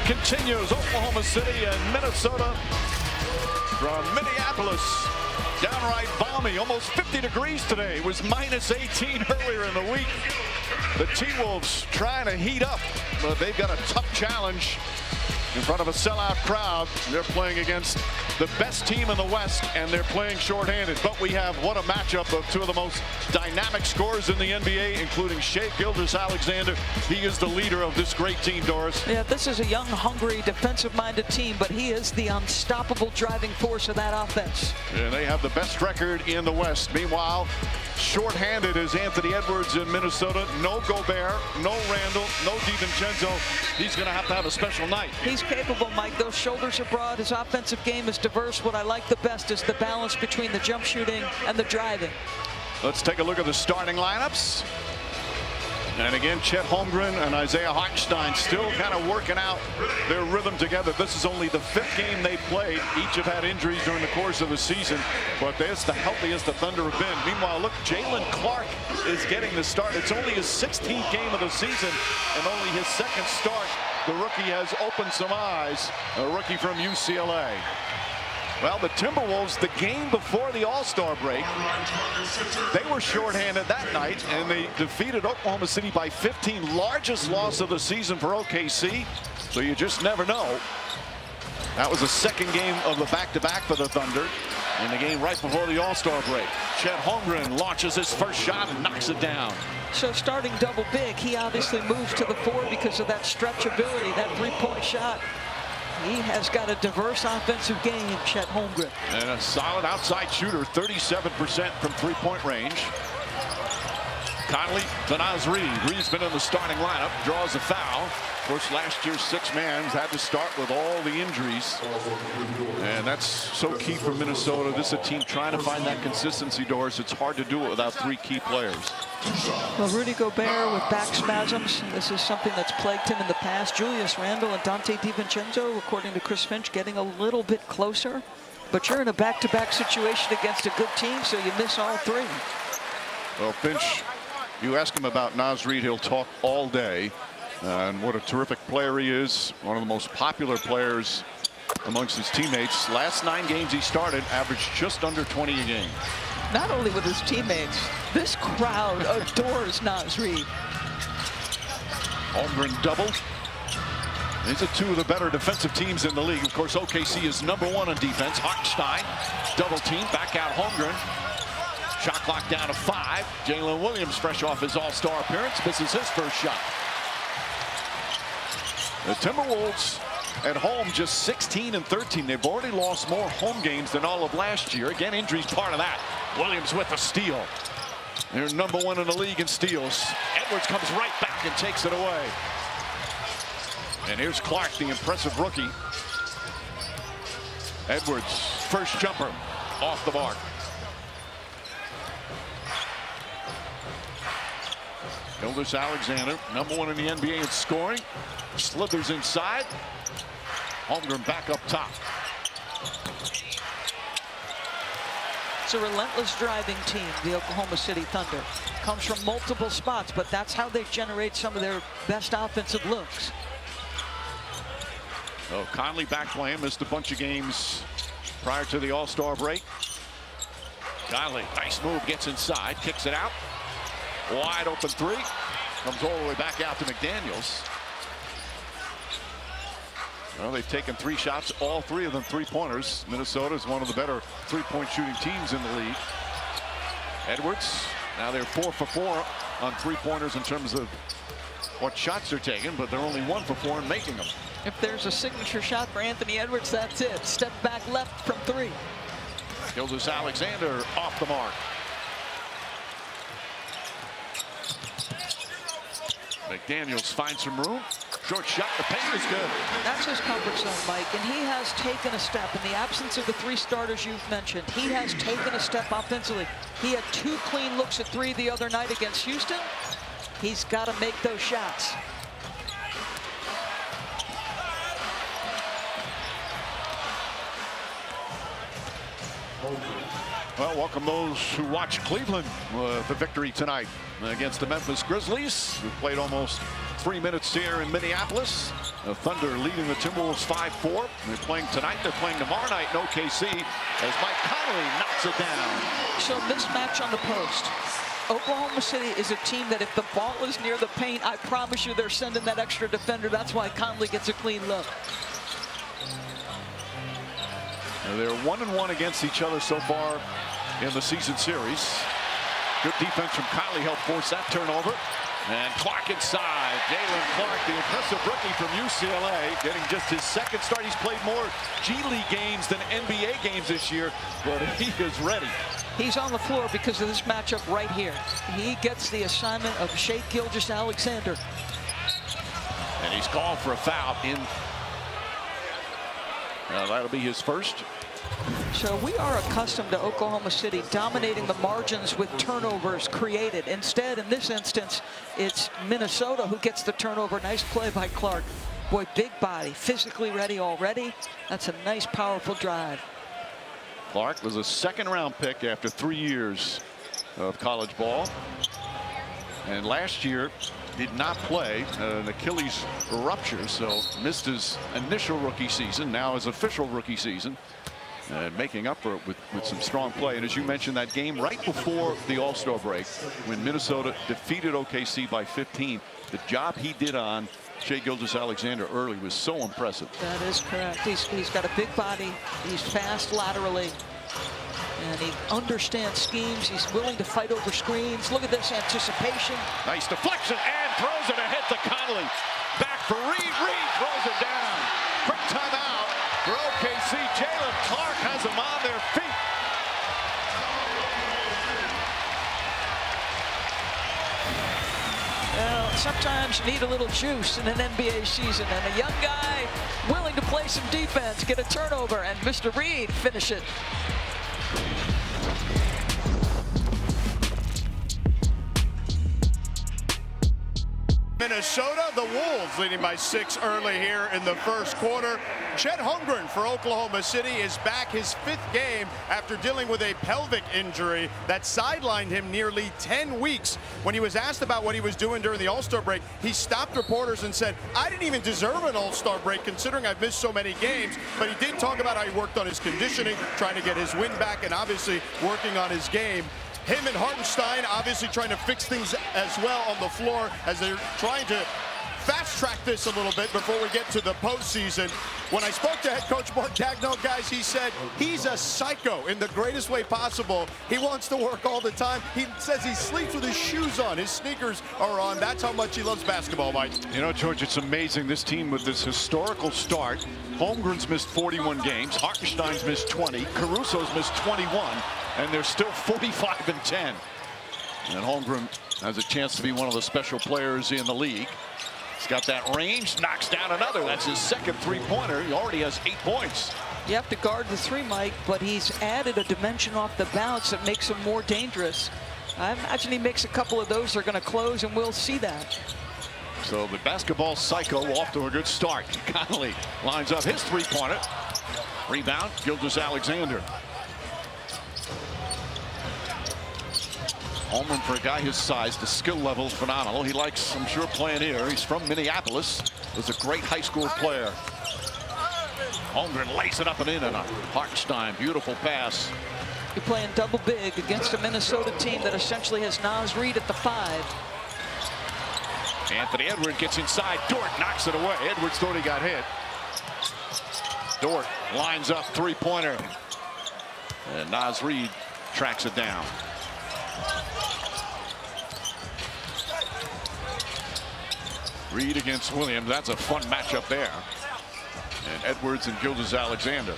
continues. Oklahoma City and Minnesota from Minneapolis. Downright balmy, almost 50 degrees today. It was minus 18 earlier in the week. The T-Wolves trying to heat up, but they've got a tough challenge in front of a sellout crowd. They're playing against the best team in the West, and they're playing shorthanded. But we have what a matchup of two of the most dynamic scorers in the NBA, including Shai Gilgeous-Alexander. He is the leader of this great team, Doris. Yeah, this is a young, hungry, defensive-minded team, but he is the unstoppable driving force of that offense. And they have the best record in the West. Meanwhile, shorthanded is Anthony Edwards in Minnesota. No Gobert, no Randall, no DiVincenzo. He's going to have a special night. He's capable, Mike. Those shoulders are broad. His offensive game is diverse. What I like the best is the balance between the jump shooting and the driving. Let's take a look at the starting lineups. And again, Chet Holmgren and Isaiah Hartenstein still kind of working out their rhythm together. This is only the 5th game they played. Each have had injuries during the course of the season, but that's the healthiest the Thunder have been. Meanwhile, look, Jalen Clark is getting the start. It's only his 16th game of the season and only his 2nd start. The rookie has opened some eyes, a rookie from UCLA. Well, the Timberwolves, the game before the All-Star break, they were shorthanded that night, and they defeated Oklahoma City by 15, largest loss of the season for OKC. So you just never know. That was the 2nd game of the back-to-back for the Thunder, and the game right before the All-Star break. Chet Holmgren launches his first shot and knocks it down. So starting double big, he obviously moves to the 4 because of that stretch ability, that 3-point shot. He has got a diverse offensive game, Chet Holmgren. And a solid outside shooter, 37% from 3-point range. Conley to Naz Reid. Reid's been in the starting lineup, draws a foul. Of course, last year's 6-man had to start with all the injuries. And that's so key for Minnesota. This is a team trying to find that consistency, Doris. It's hard to do it without 3 key players. Well, Rudy Gobert with back spasms. This is something that's plagued him in the past. Julius Randle and Dante DiVincenzo, according to Chris Finch, getting a little bit closer. But you're in a back-to-back situation against a good team, so you miss all 3. Well, Finch, you ask him about Naz Reid, he'll talk all day. And what a terrific player he is. One of the most popular players amongst his teammates. Last 9 games he started, averaged just under 20 a game. Not only with his teammates, this crowd adores Naz Reid. Holmgren double. These are 2 of the better defensive teams in the league. Of course, OKC is #1 on defense. Hartenstein, double team, back out Holmgren. Shot clock down to 5. Jalen Williams, fresh off his All-Star appearance, misses his first shot. The Timberwolves at home just 16 and 13. They've already lost more home games than all of last year. Again, injuries part of that. Williams with a steal. They're #1 in the league in steals. Edwards comes right back and takes it away. And here's Clark, the impressive rookie. Edwards, first jumper, off the mark. Gilgeous-Alexander, #1 in the NBA in scoring. Slithers inside. Holmgren back up top. It's a relentless driving team, the Oklahoma City Thunder. Comes from multiple spots, but that's how they generate some of their best offensive looks. Oh, Conley back playing, missed a bunch of games prior to the All-Star break. Conley, nice move, gets inside, kicks it out. Wide open 3. Comes all the way back out to McDaniels. Well, they've taken 3 shots, all 3 of them 3-pointers. Minnesota is one of the better 3-point shooting teams in the league. Edwards, now they're 4 for 4 on 3-pointers in terms of what shots they're taking, but they're only 1 for 4 in making them. If there's a signature shot for Anthony Edwards, that's it. Step back left from 3. Gilgeous-Alexander off the mark. McDaniels finds some room. Short shot, the paint is good. That's his comfort zone, Mike, and he has taken a step. In the absence of the 3 starters you've mentioned, he has taken a step offensively. He had 2 clean looks at 3 the other night against Houston. He's got to make those shots. Well, welcome those who watch Cleveland the victory tonight against the Memphis Grizzlies, who played almost 3 minutes here in Minneapolis. The Thunder leading the Timberwolves 5-4. They're playing tonight. They're playing tomorrow night in OKC as Mike Conley knocks it down. So mismatch on the post. Oklahoma City is a team that if the ball is near the paint, I promise you they're sending that extra defender. That's why Conley gets a clean look. They're 1-1 against each other so far in the season series. Good defense from Conley helped force that turnover. And Clark inside. Jalen Clark, the impressive rookie from UCLA, getting just his second start. He's played more G League games than NBA games this year, but he is ready. He's on the floor because of this matchup right here. He gets the assignment of Shai Gilgeous-Alexander. And he's called for a foul in. That'll be his first. So we are accustomed to Oklahoma City dominating the margins with turnovers created. Instead, in this instance, it's Minnesota who gets the turnover. Nice play by Clark. Boy, big body, physically ready already. That's a nice, powerful drive. Clark was a second-round pick after 3 years of college ball. And last year did not play, an Achilles rupture, so missed his initial rookie season, now his official rookie season. And making up for it with some strong play. And as you mentioned, that game right before the All-Star break, when Minnesota defeated OKC by 15, the job he did on Shai Gilgeous-Alexander early was so impressive. That is correct. He's got a big body. He's fast laterally. And he understands schemes. He's willing to fight over screens. Look at this anticipation. Nice deflection and throws it ahead to Conley. Back for Reed. Reed throws it down. Quick timeout for OKC. Jalen Clark has them on their feet. Well, sometimes you need a little juice in an NBA season, and a young guy willing to play some defense, get a turnover, and Mr. Reed finish it. Minnesota, the Wolves leading by 6 early here in the first quarter. Chet Holmgren for Oklahoma City is back his 5th game after dealing with a pelvic injury that sidelined him nearly 10 weeks. When he was asked about what he was doing during the All-Star break, he stopped reporters and said, I didn't even deserve an All-Star break considering I've missed so many games. But he did talk about how he worked on his conditioning, trying to get his wind back, and obviously working on his game. Him and Hartenstein obviously trying to fix things as well on the floor as they're trying to fast-track this a little bit before we get to the postseason. When I spoke to head coach Mark Daigneault, guys, he said he's a psycho in the greatest way possible. He wants to work all the time. He says he sleeps with his shoes on. His sneakers are on. That's how much he loves basketball, Mike. You know, George, it's amazing. This team with this historical start. Holmgren's missed 41 games. Hartenstein's missed 20. Caruso's missed 21. And they're still 45-10. And Holmgren has a chance to be one of the special players in the league. He's got that range, knocks down another. That's his second three-pointer. He already has 8 points. You have to guard the 3, Mike, but he's added a dimension off the bounce that makes him more dangerous. I imagine he makes a couple of those. They're going to close, and we'll see that. So the basketball psycho off to a good start. Conley lines up his three-pointer. Rebound, Gilgeous-Alexander. Holmgren, for a guy his size, the skill level is phenomenal. He likes, I'm sure, playing here. He's from Minneapolis. Was a great high school player. Holmgren lays it up and in, and a Hartenstein, beautiful pass. You're playing double big against a Minnesota team that essentially has Naz Reid at the 5. Anthony Edwards gets inside. Dort knocks it away. Edwards thought he got hit. Dort lines up three-pointer. And Naz Reid tracks it down. Reid against Williams. That's a fun matchup there. And Edwards and Gilgeous-Alexander.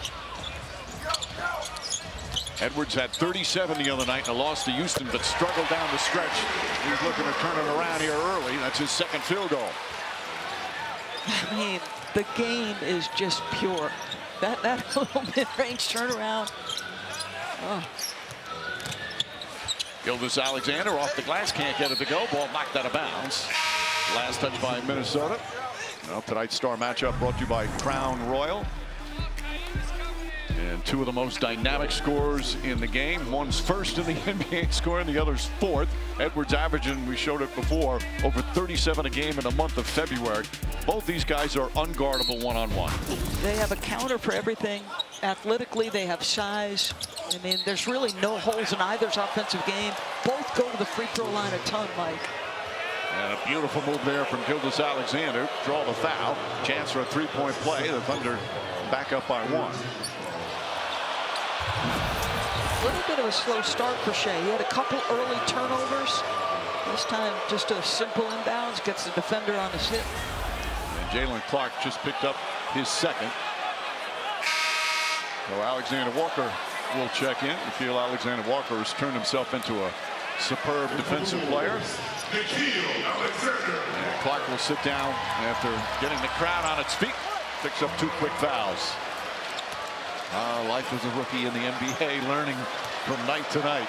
Edwards had 37 the other night in a loss to Houston, but struggled down the stretch. He's looking to turn it around here early. That's his second field goal. I mean, the game is just pure. That little mid-range turnaround. Oh. Gilgeous-Alexander off the glass, can't get it to go. Ball knocked out of bounds. Last touch by Minnesota. Well, tonight's star matchup brought to you by Crown Royal. And two of the most dynamic scorers in the game. One's first in the NBA scoring, the other's fourth. Edwards averaging, we showed it before, over 37 a game in the month of February. Both these guys are unguardable one-on-one. They have a counter for everything. Athletically, they have size. I mean, there's really no holes in either's offensive game. Both go to the free throw line a ton, Mike. And a beautiful move there from Gilgeous-Alexander. Draw the foul. Chance for a three-point play. The Thunder back up by one. A little bit of a slow start for Shea. He had a couple early turnovers. This time, just a simple inbounds, gets the defender on his hip. And Jalen Clark just picked up his second. So Alexander Walker will check in. You feel Alexander Walker has turned himself into a superb defensive player. And Clark will sit down after getting the crowd on its feet. Picks up two quick fouls. Life as a rookie in the NBA, learning from night to night.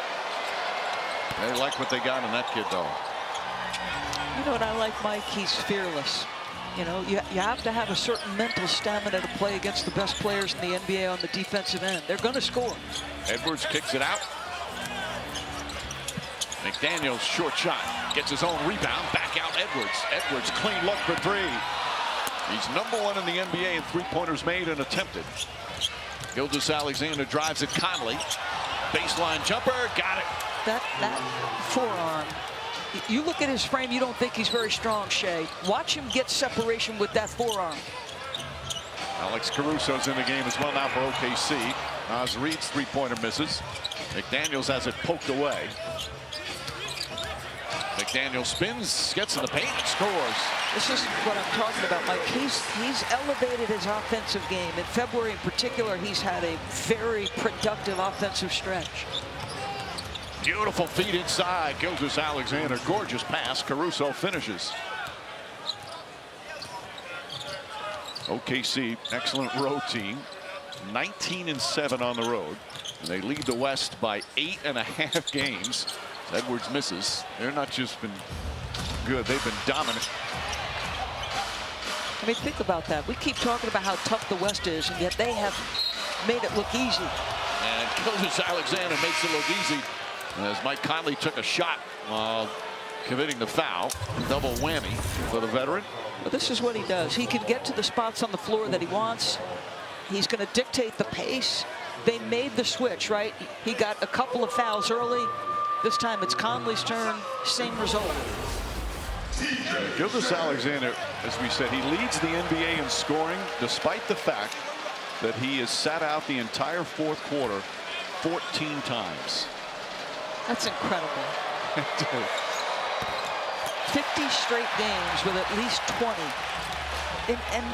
They like what they got in that kid, though. You know what I like, Mike? He's fearless. You know, you have to have a certain mental stamina to play against the best players in the NBA on the defensive end. They're going to score. Edwards kicks it out. McDaniels short shot, gets his own rebound, back out Edwards. Edwards clean look for three. He's #1 in the NBA in three-pointers made and attempted. Gilgeous-Alexander drives it. Conley, baseline jumper, got it. That forearm. You look at his frame, you don't think he's very strong, Shea. Watch him get separation with that forearm. Alex Caruso's in the game as well now for OKC. Naz Reid's three-pointer misses. McDaniels has it poked away. McDaniel spins, gets in the paint, and scores. This is what I'm talking about, Mike. He's elevated his offensive game. In February in particular, he's had a very productive offensive stretch. Beautiful feed inside. Gilgeous-Alexander, gorgeous pass. Caruso finishes. OKC, excellent road team. 19-7 on the road. And they lead the West by 8.5 games. Edwards misses. They're not just been good, they've been dominant. I mean, think about that. We keep talking about how tough the West is, and yet they have made it look easy. And Gilgeous-Alexander makes it look easy. As Mike Conley took a shot while committing the foul. Double whammy for the veteran. Well, this is what he does. He can get to the spots on the floor that he wants. He's going to dictate the pace. They made the switch, right? He got a couple of fouls early. This time it's Conley's turn. Same result. Gilgeous-Alexander, as we said, he leads the NBA in scoring despite the fact that he has sat out the entire fourth quarter 14 times. That's incredible. 50 straight games with at least 20. And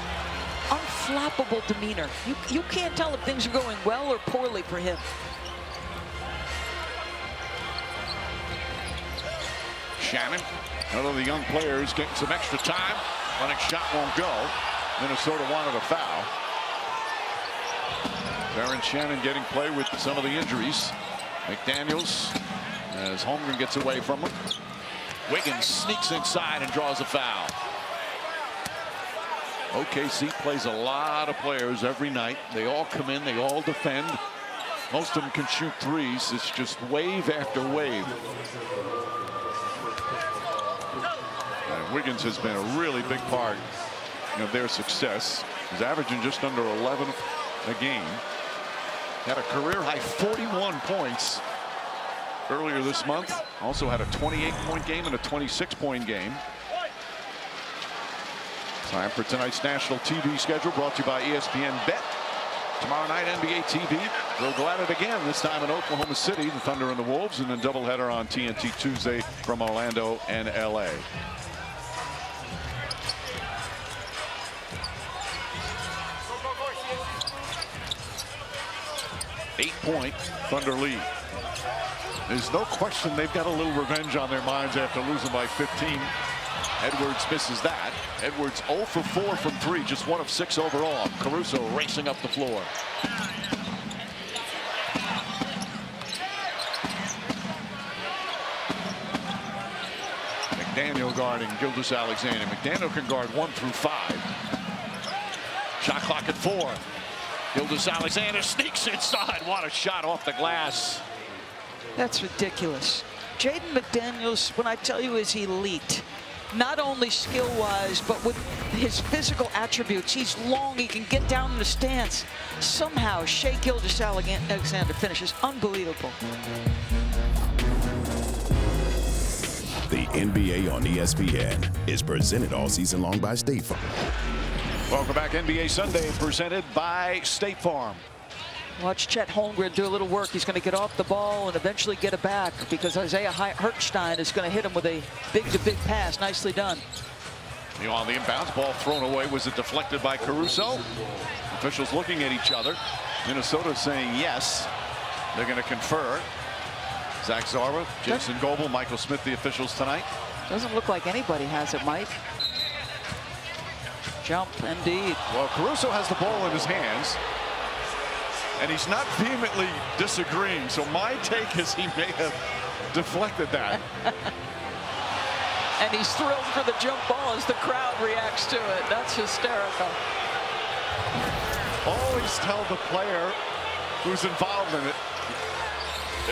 unflappable demeanor. You can't tell if things are going well or poorly for him. Shannon, one of the young players, getting some extra time. Running shot won't go. Minnesota wanted a foul. Baron Shannon getting play with some of the injuries. McDaniels, as Holmgren gets away from him. Wiggins sneaks inside and draws a foul. OKC plays a lot of players every night. They all come in, they all defend. Most of them can shoot threes. It's just wave after wave. And Wiggins has been a really big part of their success. He's averaging just under 11 a game. Had a career-high 41 points earlier this month. Also had a 28-point game and a 26-point game. Time for tonight's national TV schedule, brought to you by ESPN Bet. Tomorrow night, NBA TV. They'll go at it again, this time in Oklahoma City, the Thunder and the Wolves, and then doubleheader on TNT Tuesday from Orlando and LA. Eight-point Thunder lead. There's no question they've got a little revenge on their minds after losing by 15. Edwards misses that. Edwards 0 for 4 from 3, just 1 of 6 overall. Caruso racing up the floor. McDaniel guarding Gilgeous-Alexander. McDaniel can guard 1 through 5. Shot clock at 4. Gilgeous-Alexander sneaks inside. What a shot off the glass. That's ridiculous. Jaden McDaniels, when I tell you, is elite. Not only skill-wise, but with his physical attributes. He's long, he can get down in the stance. Somehow, Shai Gilgeous-Alexander finishes unbelievable. The NBA on ESPN is presented all season long by State Farm. Welcome back, NBA Sunday, presented by State Farm. Watch Chet Holmgren do a little work. He's going to get off the ball and eventually get it back because Isaiah Hartenstein is going to hit him with a big-to-big pass. Nicely done. Meanwhile, the inbounds ball thrown away. Was it deflected by Caruso? Officials looking at each other. Minnesota saying yes. They're going to confer. Zach Zarba, Jason Goebel, Michael Smith, the officials tonight. Doesn't look like anybody has it, Mike. Jump, indeed. Well, Caruso has the ball in his hands. And he's not vehemently disagreeing, so my take is he may have deflected that. And he's thrilled for the jump ball as the crowd reacts to it. That's hysterical. Always tell the player who's involved in it.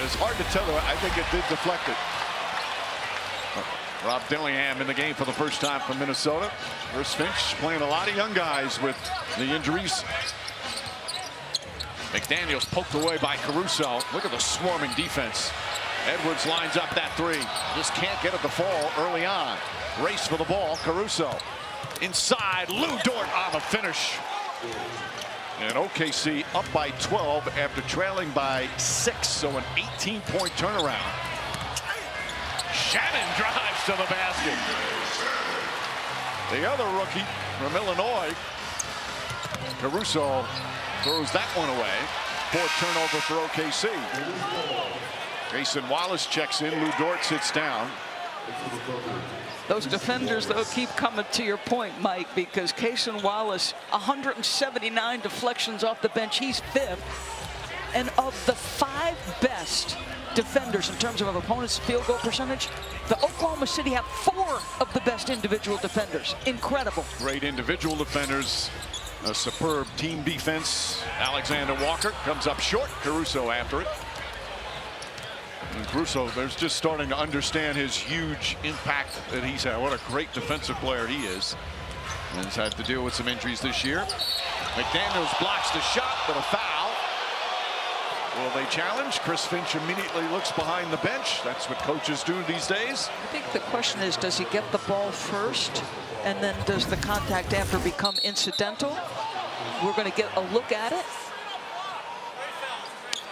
It's hard to tell. I think it did deflect it. Rob Dillingham in the game for the first time from Minnesota. Chris Finch playing a lot of young guys with the injuries. McDaniels poked away by Caruso. Look at the swarming defense. Edwards lines up that three. Just can't get it to fall early on. Race for the ball. Caruso inside. Lou Dort on the finish. And OKC up by 12 after trailing by 6. So an 18-point turnaround. Shannon drives to the basket. The other rookie from Illinois, Caruso, throws that one away. Fourth turnover for OKC. Jason Wallace checks in. Lou Dort sits down. Those defenders, though, keep coming to your point, Mike, because Cason Wallace, 179 deflections off the bench. He's 5th. And of the 5 best defenders in terms of an opponent's field goal percentage, the Oklahoma City have 4 of the best individual defenders. Incredible. Great individual defenders. A superb team defense. Alexander Walker comes up short. Caruso after it. And Caruso, there's just starting to understand his huge impact that he's had. What a great defensive player he is. And he's had to deal with some injuries this year. McDaniels blocks the shot, but a foul. Will they challenge? Chris Finch immediately looks behind the bench. That's what coaches do these days. I think the question is, does he get the ball first? And then does the contact after become incidental? We're going to get a look at it.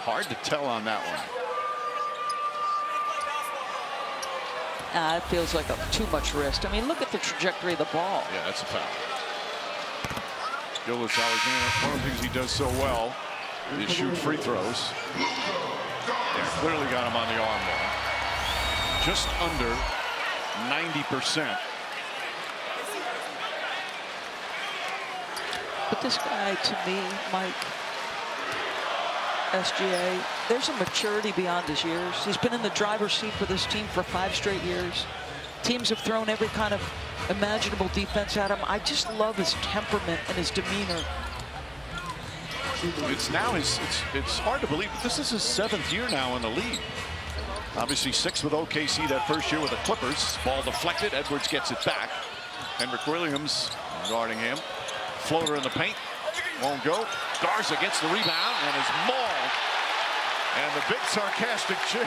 Hard to tell on that one. It feels like too much wrist. I mean, look at the trajectory of the ball. Yeah, that's a foul. Gilgeous-Alexander, one of the things he does so well is shoot free throws. Yeah, clearly got him on the arm there. Just under 90%. But this guy, to me, Mike, SGA, there's a maturity beyond his years. He's been in the driver's seat for this team for 5 straight years. Teams have thrown every kind of imaginable defense at him. I just love his temperament and his demeanor. It's hard to believe, but this is his 7th year now in the league. Obviously 6th with OKC that first year with the Clippers. Ball deflected. Edwards gets it back. Henrik Williams guarding him. Floater in the paint. Won't go. Garza gets the rebound and is mauled. And the big sarcastic cheer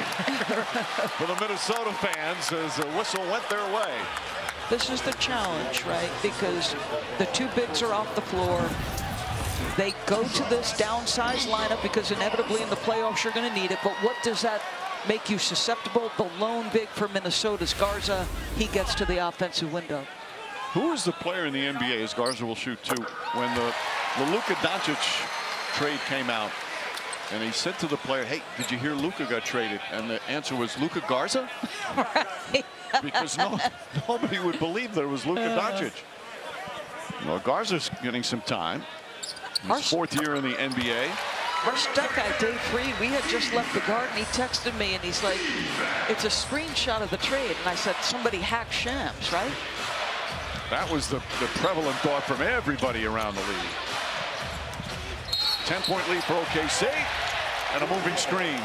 for the Minnesota fans as the whistle went their way. This is the challenge, right? Because the 2 bigs are off the floor. They go to this downsized lineup because inevitably in the playoffs you're going to need it. But what does that make you susceptible? The lone big for Minnesota's Garza. He gets to the offensive window. Who is the player in the NBA, as Garza will shoot too, when the Luka Doncic trade came out and he said to the player, hey, did you hear Luka got traded? And the answer was Luka Garza? Right. Because nobody would believe there was Luka Doncic. Well, Garza's getting some time. His 4th year in the NBA. Our stud guy, Dave Reed, we had just left the garden. He texted me and he's like, it's a screenshot of the trade. And I said, somebody hacked Shams, right? That was the prevalent thought from everybody around the league. 10-point lead for OKC. And a moving screen.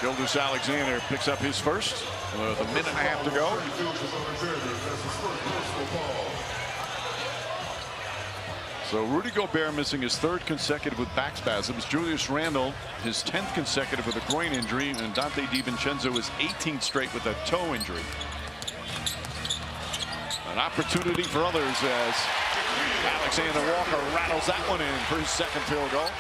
Gilgeous Alexander picks up his first with a minute and a half to go. So Rudy Gobert missing his 3rd consecutive with back spasms. Julius Randle his 10th consecutive with a groin injury, and Dante DiVincenzo is 18th straight with a toe injury. An opportunity for others as Alexander Walker rattles that one in for his 2nd field goal.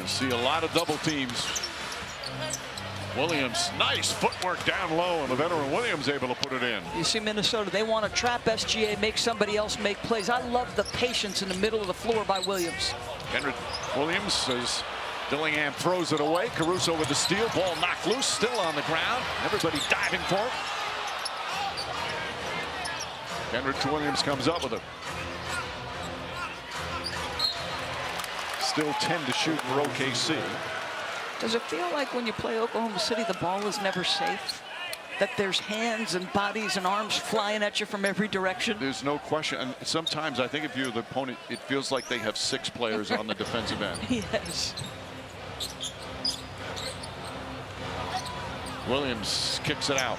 You see a lot of double teams. Williams, nice footwork down low, and the veteran Williams able to put it in. You see Minnesota, they want to trap SGA, make somebody else make plays. I love the patience in the middle of the floor by Williams. Henry Williams as Dillingham throws it away. Caruso with the steal, ball knocked loose, still on the ground. Everybody diving for it. Henry Williams comes up with it. Still 10 to shoot for OKC. Does it feel like when you play Oklahoma City, the ball is never safe? That there's hands and bodies and arms flying at you from every direction? There's no question. And sometimes I think if you're the opponent, it feels like they have 6 players on the defensive end. Yes. Williams kicks it out.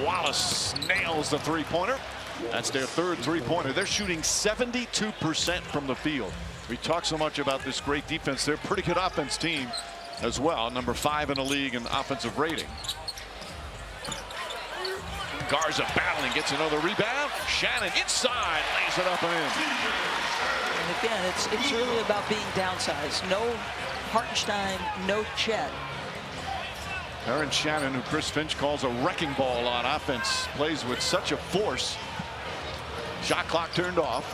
Wallace nails the 3-pointer. That's their 3rd 3-pointer. They're shooting 72% from the field. We talk so much about this great defense. They're a pretty good offense team as well. Number 5 in the league in offensive rating. Garza battling, gets another rebound. Shannon inside, lays it up and in. And again, it's really about being downsized. No Hartenstein, no Chet. Aaron Shannon, who Chris Finch calls a wrecking ball on offense, plays with such a force. Shot clock turned off.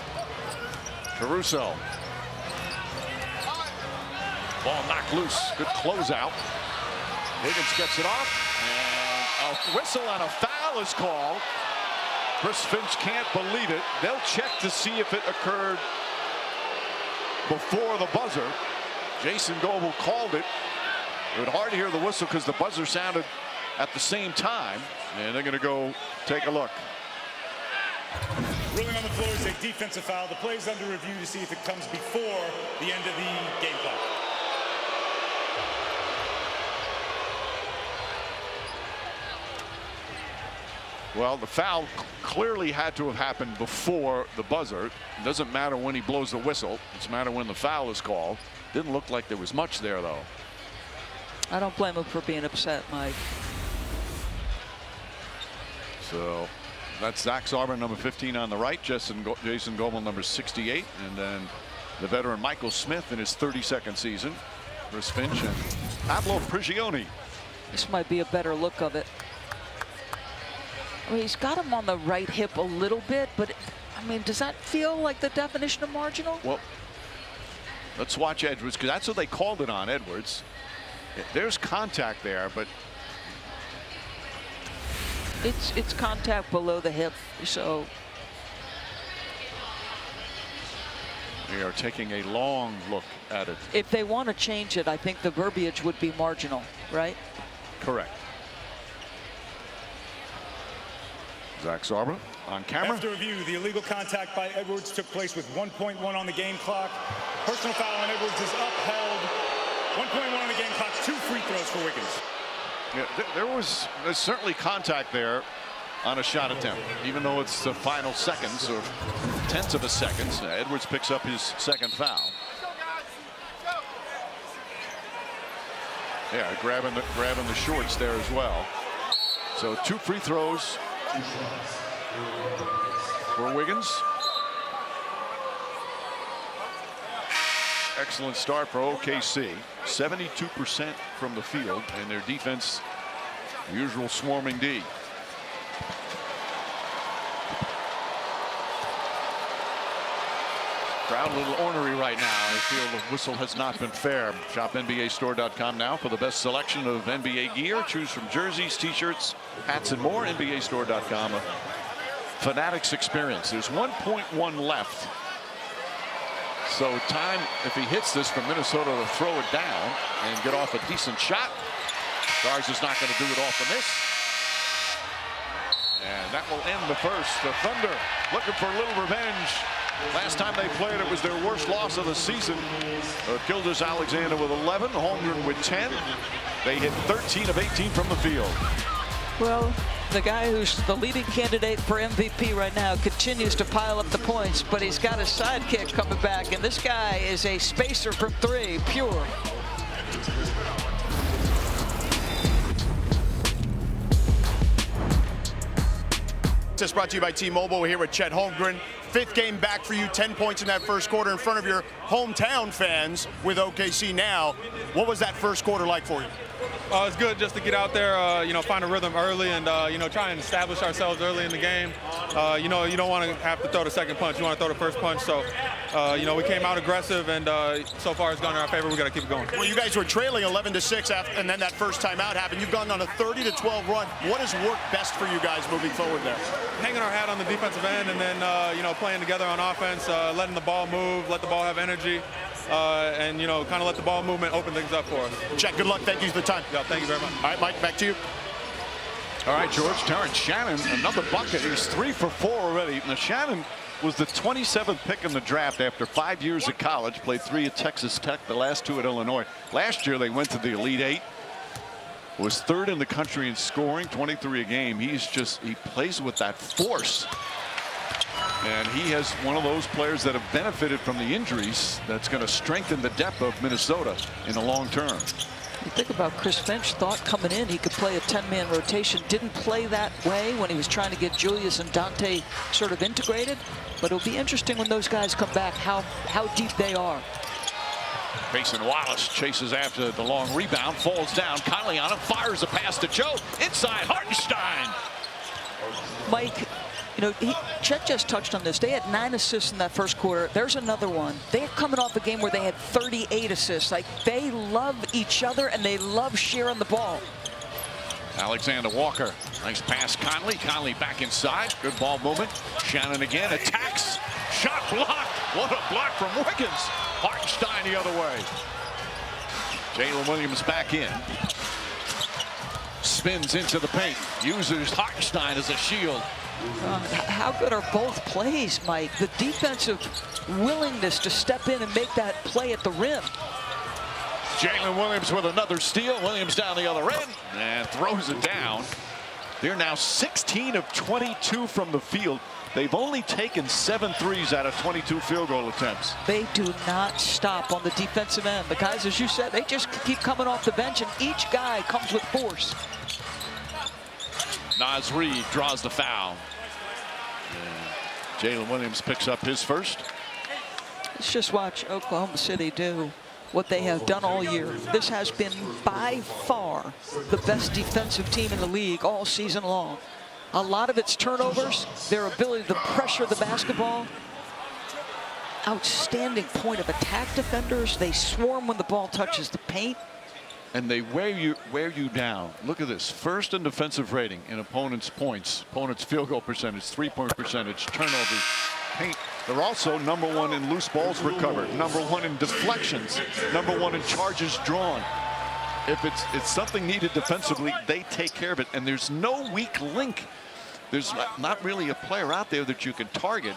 Caruso. Ball knocked loose. Good closeout. Wiggins gets it off. And a whistle and a foul is called. Chris Finch can't believe it. They'll check to see if it occurred before the buzzer. Jason Goble called it. It was hard to hear the whistle because the buzzer sounded at the same time. And they're going to go take a look. Ruling on the floor is a defensive foul. The play is under review to see if it comes before the end of the game clock. Well, the foul clearly had to have happened before the buzzer. It doesn't matter when he blows the whistle. It's a matter when the foul is called. Didn't look like there was much there, though. I don't blame him for being upset, Mike. So that's Zach Zarber, number 15 on the right. Jason Goble, number 68. And then the veteran Michael Smith in his 32nd season. Chris Finch and Pablo Prigioni. This might be a better look of it. I mean, he's got him on the right hip a little bit, but I mean, does that feel like the definition of marginal? Well, let's watch Edwards, because that's what they called it on Edwards. There's contact there, but it's contact below the hip, so we are taking a long look at it. if they want to change it, I think the verbiage would be marginal, right? Correct. Zach Zarber on camera. After review, the illegal contact by Edwards took place with 1.1 on the game clock. Personal foul on Edwards is upheld. 1.1 on the game clock. 2 free throws for Wiggins. Yeah, there's certainly contact there on a shot attempt, even though it's the final seconds or tenths of a second. Edwards picks up his 2nd foul. Yeah, grabbing the shorts there as well. So 2 free throws for Wiggins. Excellent start for OKC. 72% from the field, and their defense, usual swarming D. Crowd a little ornery right now. I feel the whistle has not been fair. Shop NBAstore.com now for the best selection of NBA gear. Choose from jerseys, t-shirts, hats, and more. NBAstore.com. A Fanatics experience. There's 1.1 left. So time, if he hits this, for Minnesota to throw it down and get off a decent shot. Garza's not going to do it off the miss. And that will end the first. The Thunder looking for a little revenge. Last time they played, it was their worst loss of the season. Gilgeous-Alexander with 11, Holmgren with 10. They hit 13 of 18 from the field. Well, the guy who's the leading candidate for MVP right now continues to pile up the points, but he's got a sidekick coming back, and this guy is a spacer from 3, pure. This brought to you by T-Mobile. We're here with Chet Holmgren. 5th game back for you, 10 points in that first quarter in front of your hometown fans with OKC now. What was that first quarter like for you? It's good just to get out there, find a rhythm early and, try and establish ourselves early in the game. You don't want to have to throw the second punch. You want to throw the first punch. So, we came out aggressive, and so far it's gone in our favor. We got to keep it going. Well, you guys were trailing 11-6 and then that first timeout happened. You've gone on a 30-12 run. What has worked best for you guys moving forward there? Hanging our hat on the defensive end and then, playing together on offense, letting the ball move, let the ball have energy. And kind of let the ball movement open things up for us. Chet, good luck. Thank you for the time. Yeah, thank you very much. All right, Mike, back to you. All right, George, Terrence Shannon, another bucket. He's 3 for 4 already. Now, Shannon was the 27th pick in the draft after 5 years at college, played 3 at Texas Tech, the last 2 at Illinois. Last year, they went to the Elite 8. Was 3rd in the country in scoring, 23 a game. He plays with that force. And he has one of those players that have benefited from the injuries that's going to strengthen the depth of Minnesota in the long term. You think about Chris Finch, thought coming in he could play a 10-man rotation. Didn't play that way when he was trying to get Julius and Dante sort of integrated. But it'll be interesting when those guys come back, how deep they are. Mason Wallace chases after the long rebound, falls down. Conley on him, fires a pass to Joe. Inside, Hartenstein. Mike, Chet just touched on this. They had 9 assists in that first quarter. There's another one. They're coming off a game where they had 38 assists. Like, they love each other and they love sharing the ball. Alexander Walker, nice pass. Conley back inside. Good ball movement. Shannon again attacks. Shot blocked. What a block from Wiggins. Hartenstein the other way. Jalen Williams back in. Spins into the paint. Uses Hartenstein as a shield. How good are both plays, Mike? The defensive willingness to step in and make that play at the rim. Jalen Williams with another steal. Williams down the other end and throws it down. They're now 16 of 22 from the field. They've only taken 7 threes out of 22 field goal attempts. They do not stop on the defensive end. The guys, as you said, they just keep coming off the bench, and each guy comes with force. Naz Reid draws the foul. Jalen Williams picks up his first. Let's just watch Oklahoma City do what they have done all year. This has been by far the best defensive team in the league all season long. A lot of it's turnovers, their ability to pressure the basketball. Outstanding point of attack defenders. They swarm when the ball touches the paint. And they wear you down. Look at this. First in defensive rating in opponents' points, opponents' field goal percentage, 3-point percentage, turnovers, paint. They're also #1 in loose balls recovered, #1 in deflections, #1 in charges drawn. If it's something needed defensively, they take care of it. And there's no weak link. There's not really a player out there that you can target.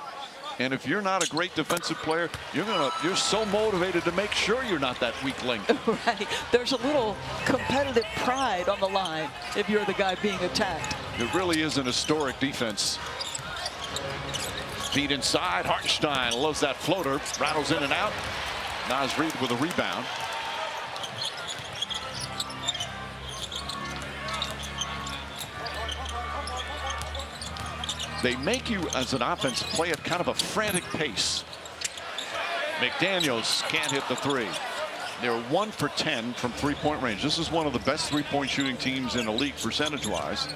And if you're not a great defensive player, you're so motivated to make sure you're not that weak link. Right. There's a little competitive pride on the line if you're the guy being attacked. It really is an historic defense. Feed inside. Hartenstein loves that floater. Rattles in and out. Naz Reid with a rebound. They make you, as an offense, play at kind of a frantic pace. McDaniels can't hit the 3. They're 1 for 10 from 3-point range. This is one of the best 3-point shooting teams in the league percentage-wise,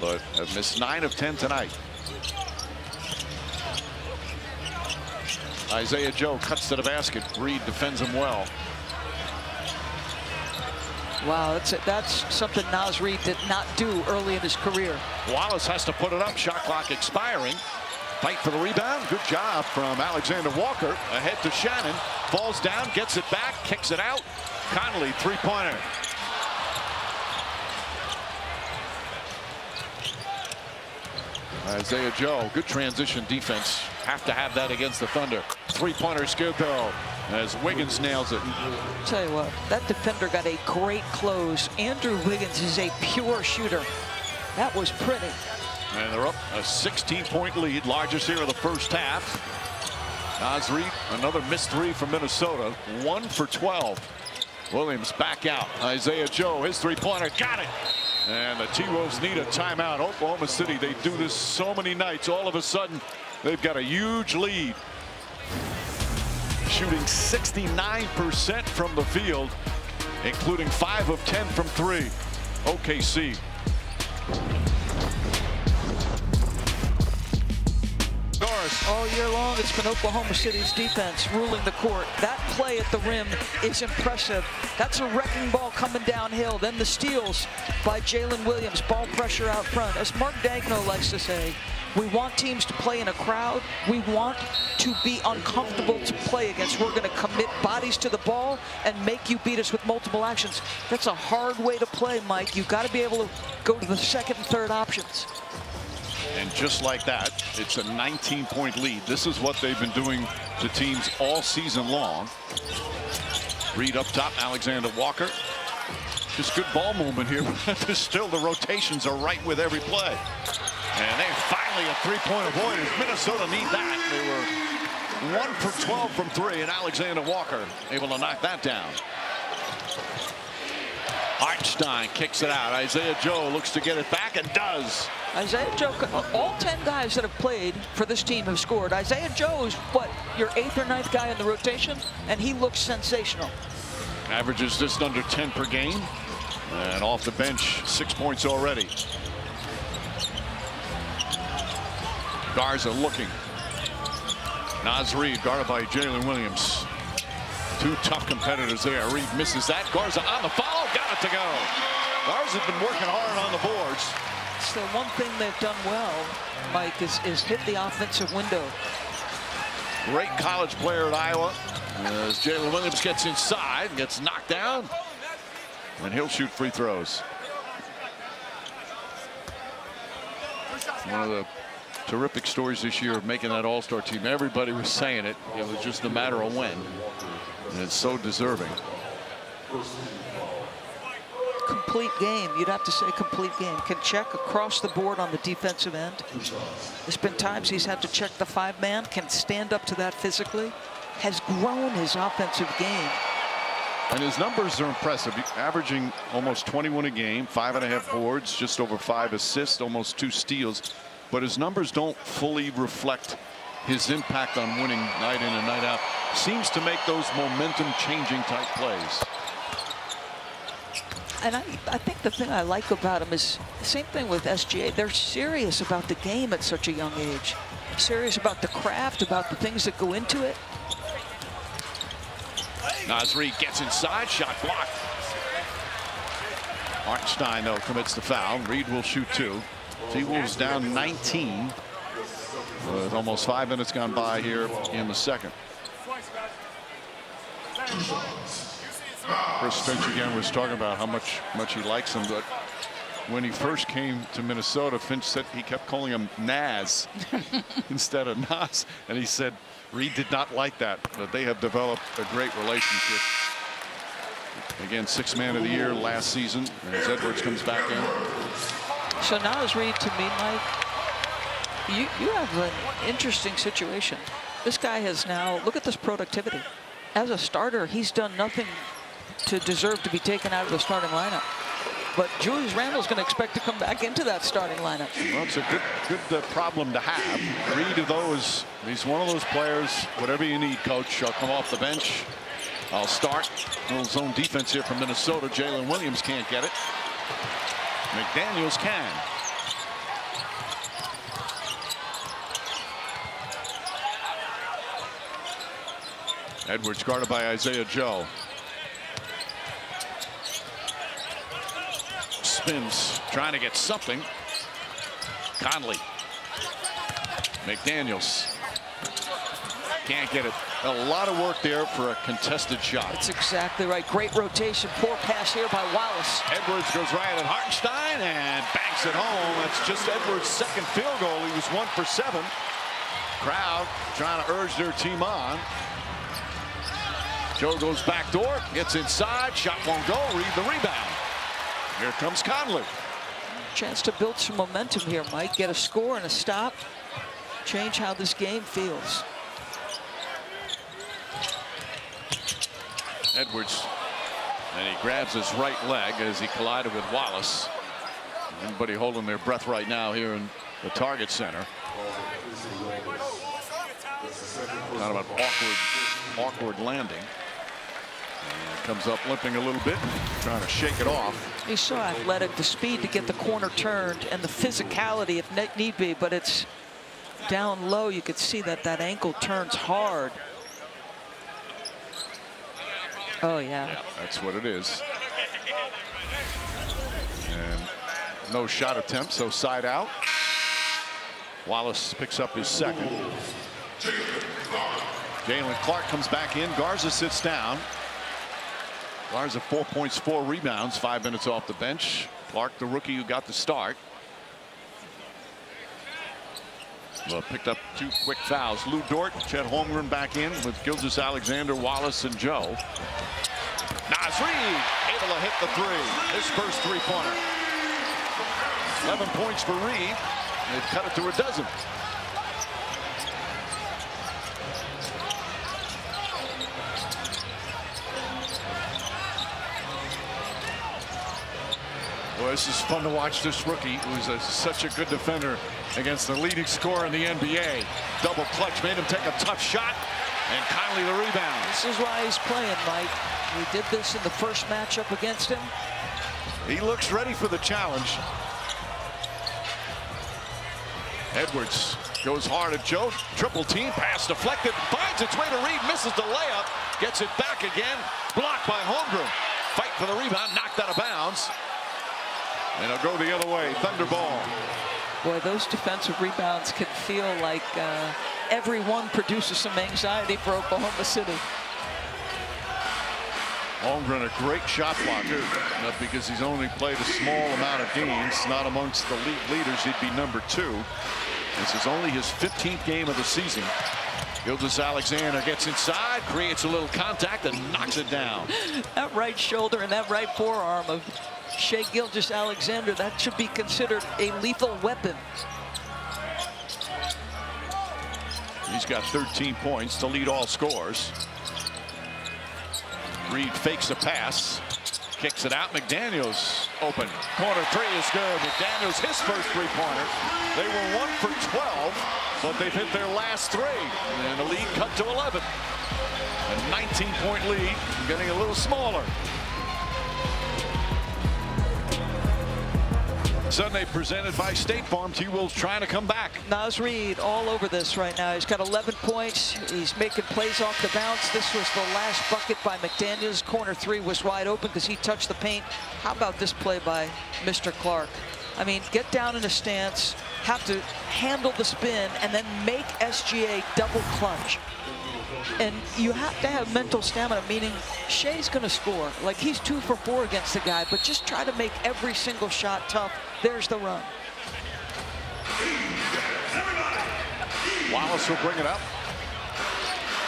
but have missed 9 of 10 tonight. Isaiah Joe cuts to the basket. Reid defends him well. Wow, that's something Naz Reid did not do early in his career. Wallace has to put it up. Shot clock expiring. Fight for the rebound. Good job from Alexander Walker. Ahead to Shannon. Falls down, gets it back, kicks it out. Conley, 3-pointer. Isaiah Joe, good transition defense. Have to have that against the Thunder. Three-pointer's good though, as Wiggins nails it. Tell you what, that defender got a great close. Andrew Wiggins is a pure shooter. That was pretty. And they're up a 16-point lead, largest here of the first half. Naz Reid, another missed three from Minnesota, 1 for 12. Williams back out. Isaiah Joe, his three-pointer, got it. And the T-Wolves need a timeout. Oklahoma City, they do this so many nights. All of a sudden, they've got a huge lead. Shooting 69% from the field, including 5 of 10 from 3. OKC. All year long, it's been Oklahoma City's defense ruling the court. That play at the rim is impressive. That's a wrecking ball coming downhill. Then the steals by Jalen Williams. Ball pressure out front. As Mark Daigneault likes to say, we want teams to play in a crowd. We want to be uncomfortable to play against. We're going to commit bodies to the ball and make you beat us with multiple actions. That's a hard way to play, Mike. You've got to be able to go to the second and third options. And just like that, it's a 19-point lead. This is what they've been doing to teams all season long. Reid up top, Alexander Walker. Just good ball movement here. Still, the rotations are right with every play. And they finally a three-point avoidance. Minnesota need that. They were 1 for 12 from 3, and Alexander Walker able to knock that down. Hartenstein kicks it out. Isaiah Joe looks to get it back and does. Isaiah Joe, all 10 guys that have played for this team have scored. Isaiah Joe is, what, your 8th or 9th guy in the rotation, and he looks sensational. Averages just under 10 per game, and off the bench, 6 points already. Garza looking. Naz Reid guarded by Jalen Williams. Two tough competitors there. Reid misses that. Garza on the follow, got it to go. Garza's been working hard on the boards. So one thing they've done well, Mike, is hit the offensive window. Great college player at Iowa. As Jalen Williams gets inside, gets knocked down, and he'll shoot free throws. One of the terrific stories this year of making that all-star team. Everybody was saying it. It was just a matter of when. And it's so deserving. Complete game. You'd have to say complete game. Can check across the board on the defensive end. There's been times he's had to check the 5-man. Can stand up to that physically. Has grown his offensive game. And his numbers are impressive. Averaging almost 21 a game, 5.5 boards, just over 5 assists, almost 2 steals. But his numbers don't fully reflect his impact on winning night in and night out. Seems to make those momentum-changing type plays. And I think the thing I like about him is the same thing with SGA. They're serious about the game at such a young age. Serious about the craft, about the things that go into it. Naz Reid gets inside, shot blocked. Hartenstein, though, commits the foul. Reid will shoot 2. T-Wolves down 19 with almost 5 minutes gone by here in the second. Chris Finch again was talking about how much he likes him, but when he first came to Minnesota, Finch said he kept calling him Naz instead of Nas, and he said Reid did not like that, but they have developed a great relationship. Again, 6th man of the year last season as Edwards comes back in. So Naz Reid, to me, Mike, you have an interesting situation. This guy has now, look at this productivity. As a starter, he's done nothing to deserve to be taken out of the starting lineup. But Julius Randle's going to expect to come back into that starting lineup. Well, it's a good problem to have. Reid, though, he's one of those players, whatever you need, coach, I'll come off the bench. I'll start. A little zone defense here from Minnesota. Jalen Williams can't get it. McDaniels can. Edwards guarded by Isaiah Joe. Spins, trying to get something. Conley. McDaniels. Can't get it. A lot of work there for a contested shot. That's exactly right. Great rotation. Poor pass here by Wallace. Edwards goes right at Hartenstein and banks it home. That's just Edwards' second field goal. He was 1 for 7. Crowd trying to urge their team on. Joe goes back door, gets inside, shot won't go, Reed the rebound. Here comes Conley. Chance to build some momentum here, Mike. Get a score and a stop. Change how this game feels. Edwards, and he grabs his right leg as he collided with Wallace. Everybody holding their breath right now here in the Target Center. Kind of an awkward landing. And comes up limping a little bit, trying to shake it off. He's so athletic, the speed to get the corner turned and the physicality if need be, but it's down low. You could see that that ankle turns hard. Oh, yeah. That's what it is. And no shot attempt, so side out. Wallace picks up his second. Jalen Clark comes back in. Garza sits down. Garza 4 points, 4 rebounds, 5 minutes off the bench. Clark, the rookie who got the start. Well, picked up 2 quick fouls. Lou Dort, Chet Holmgren back in with Gilgeous-Alexander, Wallace, and Joe. Naz Reid able to hit the 3. His first 3-pointer. 11 points for Reid. They've cut it to a dozen. Well, this is fun to watch this rookie, who's such a good defender against the leading scorer in the NBA. Double clutch made him take a tough shot, and Conley the rebound. This is why he's playing, Mike. We did this in the first matchup against him. He looks ready for the challenge. Edwards goes hard at Joe. Triple team, pass deflected, finds its way to Reed, misses the layup, gets it back again, blocked by Holmgren. Fight for the rebound, knocked out of bounds. And it'll go the other way, Thunderball. Boy, those defensive rebounds can feel like every one produces some anxiety for Oklahoma City. Holmgren, a great shot blocker, not because he's only played a small amount of games, not amongst the league leaders. He'd be number 2. This is only his 15th game of the season. Gilgeous-Alexander gets inside, creates a little contact, and knocks it down. That right shoulder and that right forearm of Shai Gilgeous-Alexander, that should be considered a lethal weapon. He's got 13 points to lead all scores. Reed fakes a pass, kicks it out. McDaniels open. Corner 3 is good. McDaniels, his first 3-pointer. They were 1 for 12, but they've hit their last 3. And the lead cut to 11. A 19-point lead, getting a little smaller. Sunday presented by State Farm. T-Wolves trying to come back. Naz Reid all over this right now. He's got 11 points. He's making plays off the bounce. This was the last bucket by McDaniels. Corner 3 was wide open because he touched the paint. How about this play by Mr. Clark? I mean, get down in a stance, have to handle the spin, and then make SGA double clutch. And you have to have mental stamina, meaning Shai's going to score. Like, he's 2 for 4 against the guy, but just try to make every single shot tough. There's the run. Wallace will bring it up.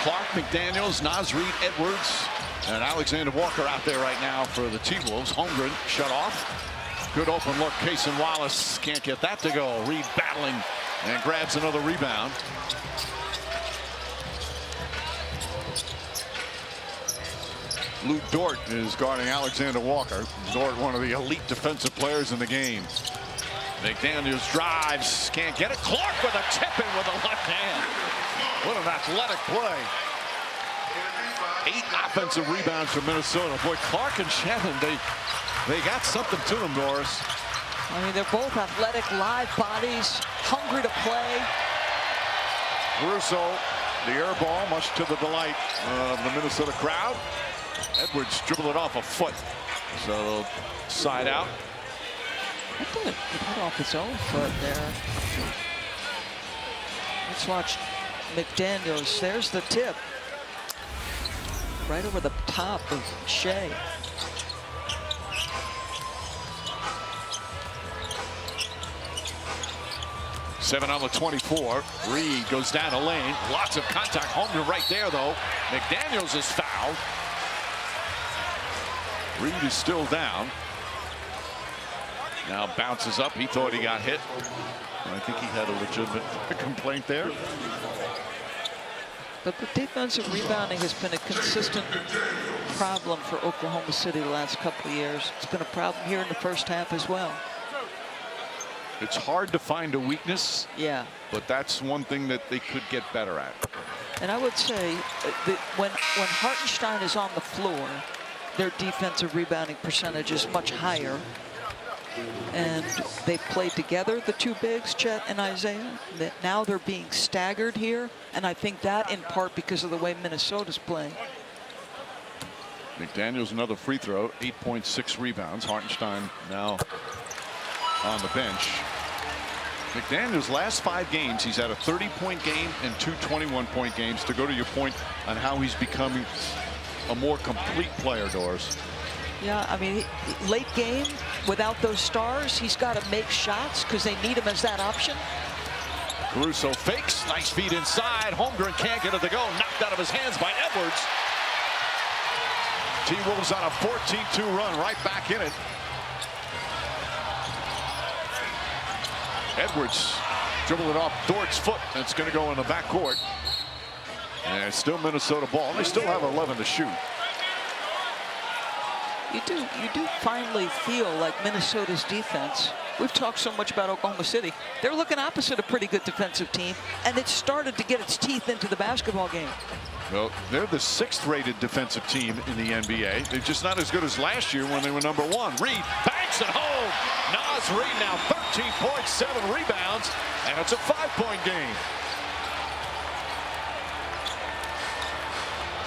Clark, McDaniels, Naz Reid, Edwards, and Alexander Walker out there right now for the T-Wolves. Holmgren shut off. Good open look. Cason Wallace can't get that to go. Reid battling and grabs another rebound. Lou Dort is guarding Alexander Walker. Dort, one of the elite defensive players in the game. McDaniels drives, can't get it. Clark with a tip-in with a left hand. What an athletic play. 8 offensive rebounds for Minnesota. Boy, Clark and Shannon, they got something to them, Doris. I mean, they're both athletic, live bodies, hungry to play. Caruso, the air ball, much to the delight of the Minnesota crowd. Edwards dribbled it off a foot. So side out. I thought it hit off his own foot there. Let's watch McDaniels, there's the tip. Right over the top of Shea. Seven on the 24. Reed goes down the lane. Lots of contact. Holmgren right there, though. McDaniels is fouled. Reed is still down. Now bounces up. He thought he got hit. I think he had a legitimate complaint there. But the defensive rebounding has been a consistent problem for Oklahoma City the last couple of years. It's been a problem here in the first half as well. It's hard to find a weakness. Yeah. But that's one thing that they could get better at. And I would say that when Hartenstein is on the floor, their defensive rebounding percentage is much higher. And they played together, the two bigs, Chet and Isaiah. That now they're being staggered here, and I think that in part because of the way Minnesota's playing. McDaniels another free throw, 8.6 rebounds. Hartenstein now on the bench. McDaniels last 5 games, he's had a 30-point game and 2 21-point games. To go to your point on how he's becoming a more complete player, Doris. Yeah, I mean, late game, without those stars, he's got to make shots because they need him as that option. Caruso fakes, nice feed inside. Holmgren can't get it to go, knocked out of his hands by Edwards. T-Wolves on a 14-2 run, right back in it. Edwards dribbled it off Dort's foot, and it's going to go in the backcourt. And it's still Minnesota ball. They still have 11 to shoot. You do finally feel like Minnesota's defense. We've talked so much about Oklahoma City. They're looking opposite a pretty good defensive team, and it started to get its teeth into the basketball game. Well, they're the 6th-rated defensive team in the NBA. They're just not as good as last year when they were number 1. Reed banks it home. Naz Reid now 13 points, 7 rebounds, and it's a 5-point game.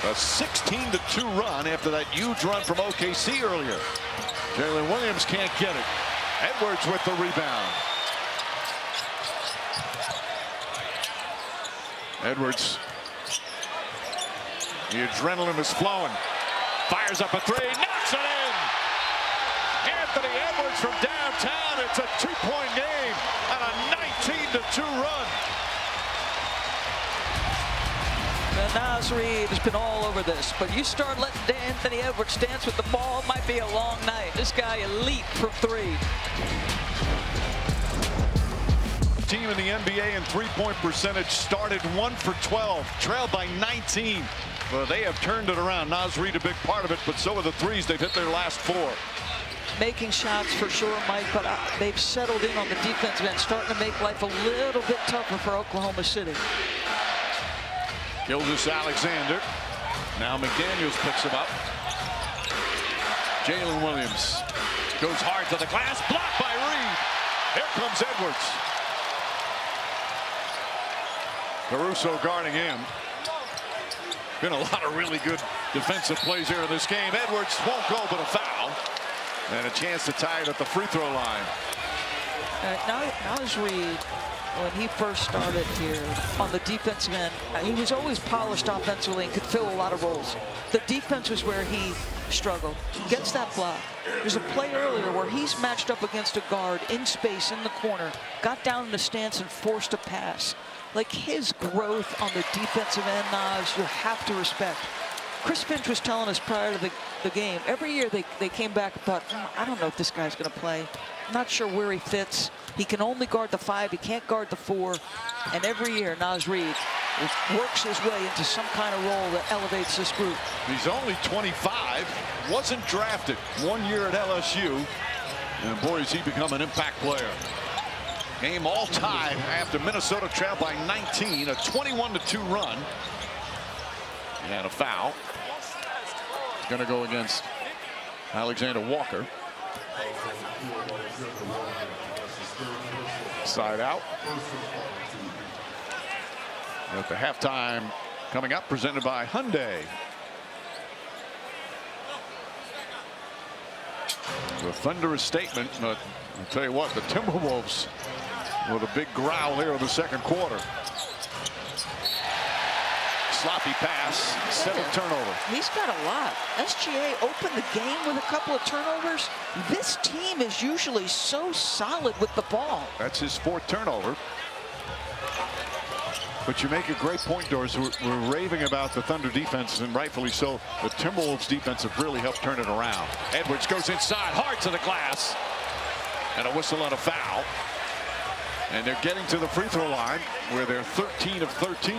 A 16-2 run after that huge run from OKC earlier. Jalen Williams can't get it. Edwards with the rebound. Edwards. The adrenaline is flowing. Fires up a 3, knocks it in. Anthony Edwards from downtown. It's a 2-point game and a 19-2 run. Naz Reid has been all over this, but you start letting Anthony Edwards dance with the ball, it might be a long night. This guy elite from 3. Team in the NBA in 3-point percentage started 1 for 12, trailed by 19. Well, they have turned it around. Naz Reid a big part of it, but so are the threes. They've hit their last 4. Making shots for sure, Mike, but they've settled in on the defensive end, starting to make life a little bit tougher for Oklahoma City. Gilgeous-Alexander. Now McDaniels picks him up. Jalen Williams goes hard to the glass. Blocked by Reed. Here comes Edwards. Caruso guarding him. Been a lot of really good defensive plays here in this game. Edwards won't go, but a foul. And a chance to tie it at the free throw line. Naz Reid, when he first started here on the defensive end, he was always polished offensively and could fill a lot of roles. The defense was where he struggled. Gets that block. There's a play earlier where he's matched up against a guard in space in the corner, got down in the stance and forced a pass. Like his growth on the defensive end, Naz, you have to respect. Chris Finch was telling us prior to the game, every year they came back and thought, I don't know if this guy's going to play. I'm not sure where he fits. He can only guard the 5. He can't guard the 4. And every year, Naz Reid works his way into some kind of role that elevates this group. He's only 25, wasn't drafted 1 year at LSU. And boy, has he become an impact player. Game all tied after Minnesota trailed by 19, a 21-2 run. And a foul. It's going to go against Alexander Walker. Side out. At the halftime coming up, presented by Hyundai. A thunderous statement, but I'll tell you what, the Timberwolves with a big growl here in the second quarter. sloppy pass, 7th turnover. He's got a lot. SGA opened the game with a couple of turnovers. This team is usually so solid with the ball. That's his 4th turnover. But you make a great point, Doris. We're raving about the Thunder defense, and rightfully so. The Timberwolves defense have really helped turn it around. Edwards goes inside, hard to the glass, and a whistle on a foul. And they're getting to the free throw line where they're 13 of 13.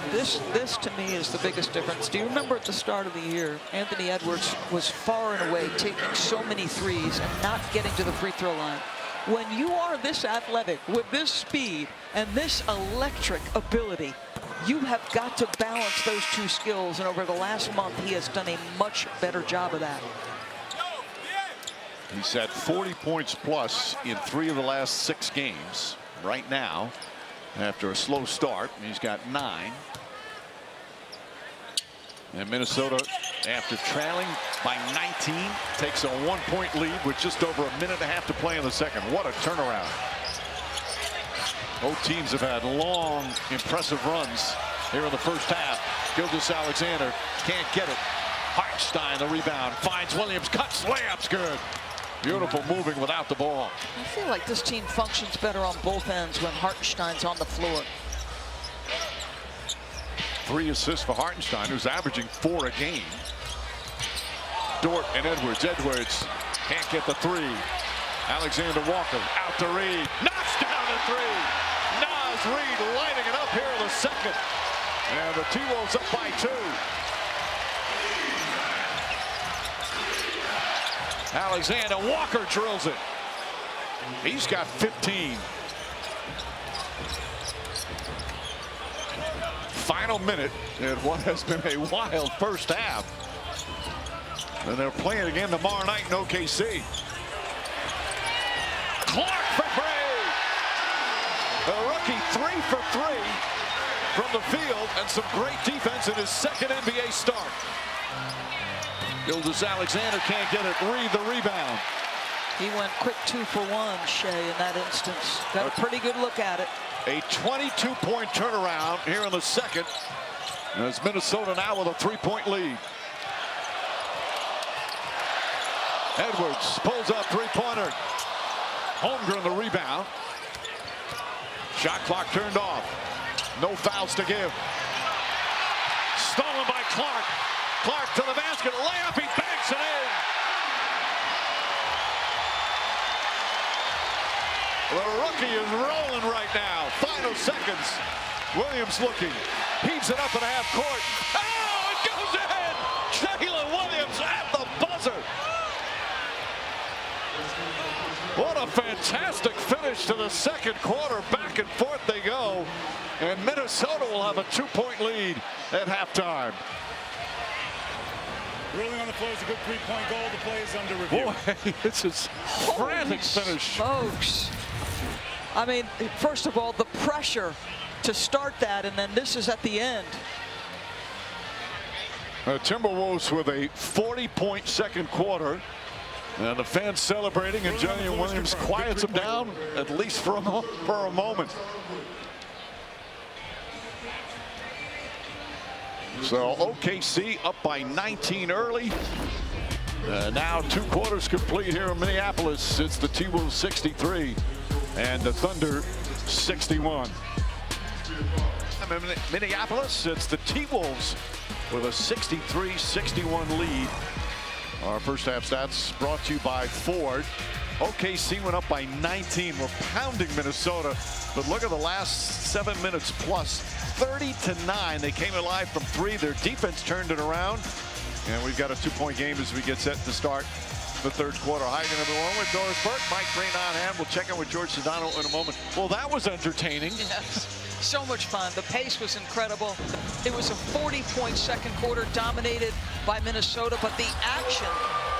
And this to me is the biggest difference. Do you remember at the start of the year, Anthony Edwards was far and away taking so many threes and not getting to the free throw line? When you are this athletic with this speed and this electric ability, you have got to balance those two skills. And over the last month, he has done a much better job of that. He's had 40 points plus in 3 of the last 6 games right now after a slow start. He's got 9. And Minnesota, after trailing by 19, takes a 1-point lead with just over a minute and a half to play in the second. What a turnaround. Both teams have had long, impressive runs here in the first half. Gilgeous-Alexander can't get it. Hartenstein, the rebound, finds Williams, cuts, layup's good. Beautiful moving without the ball. I feel like this team functions better on both ends when Hartenstein's on the floor. 3 assists for Hartenstein, who's averaging 4 a game. Dort and Edwards. Edwards can't get the 3. Alexander Walker out to Reed. Knocks down the 3. Naz Reed lighting it up here in the second. And the T-Wolves up by 2. Alexander Walker drills it. He's got 15. Final minute in what has been a wild first half. And they're playing again tomorrow night in OKC. Clark for 3. The rookie 3 for 3 from the field, and some great defense in his second NBA start. Gilgeous-Alexander can't get it. Reed the rebound. He went quick 2 for 1, Shea, in that instance. Got a pretty good look at it. A 22-point turnaround here in the second. As Minnesota now with a 3-point lead. Edwards pulls up 3-pointer. Holmgren the rebound. Shot clock turned off. No fouls to give. Stolen by Clark. Clark to the basket, layup, he banks it in. The rookie is rolling right now. Final seconds. Williams looking. Heaves it up in half court. Oh, it goes in! Jalen Williams at the buzzer. What a fantastic finish to the second quarter. Back and forth they go. And Minnesota will have a 2-point lead at halftime. Ruling on the play is a good 3-point goal. The play is under review. Boy, this is frantic finish. Smokes. I mean, first of all, the pressure to start that, and then this is at the end. Timberwolves with a 40-point second quarter. And the fans celebrating, and Jalen Williams quiets them down, at least for a moment. So OKC up by 19 early. Now 2 quarters complete here in Minneapolis. It's the T-Wolves 63 and the Thunder 61. Minneapolis, it's the T-Wolves with a 63-61 lead. Our first half stats brought to you by Ford. OKC went up by 19. We're pounding Minnesota, but look at the last 7 minutes plus. 30-9. They came alive from 3. Their defense turned it around. And we've got a 2-point game as we get set to start the third quarter. Hi again, everyone, with Doris Burke, Mike Green on hand. We'll check in with George Sedano in a moment. Well, that was entertaining. Yes, so much fun. The pace was incredible. It was a 40-point second quarter dominated by Minnesota, but the action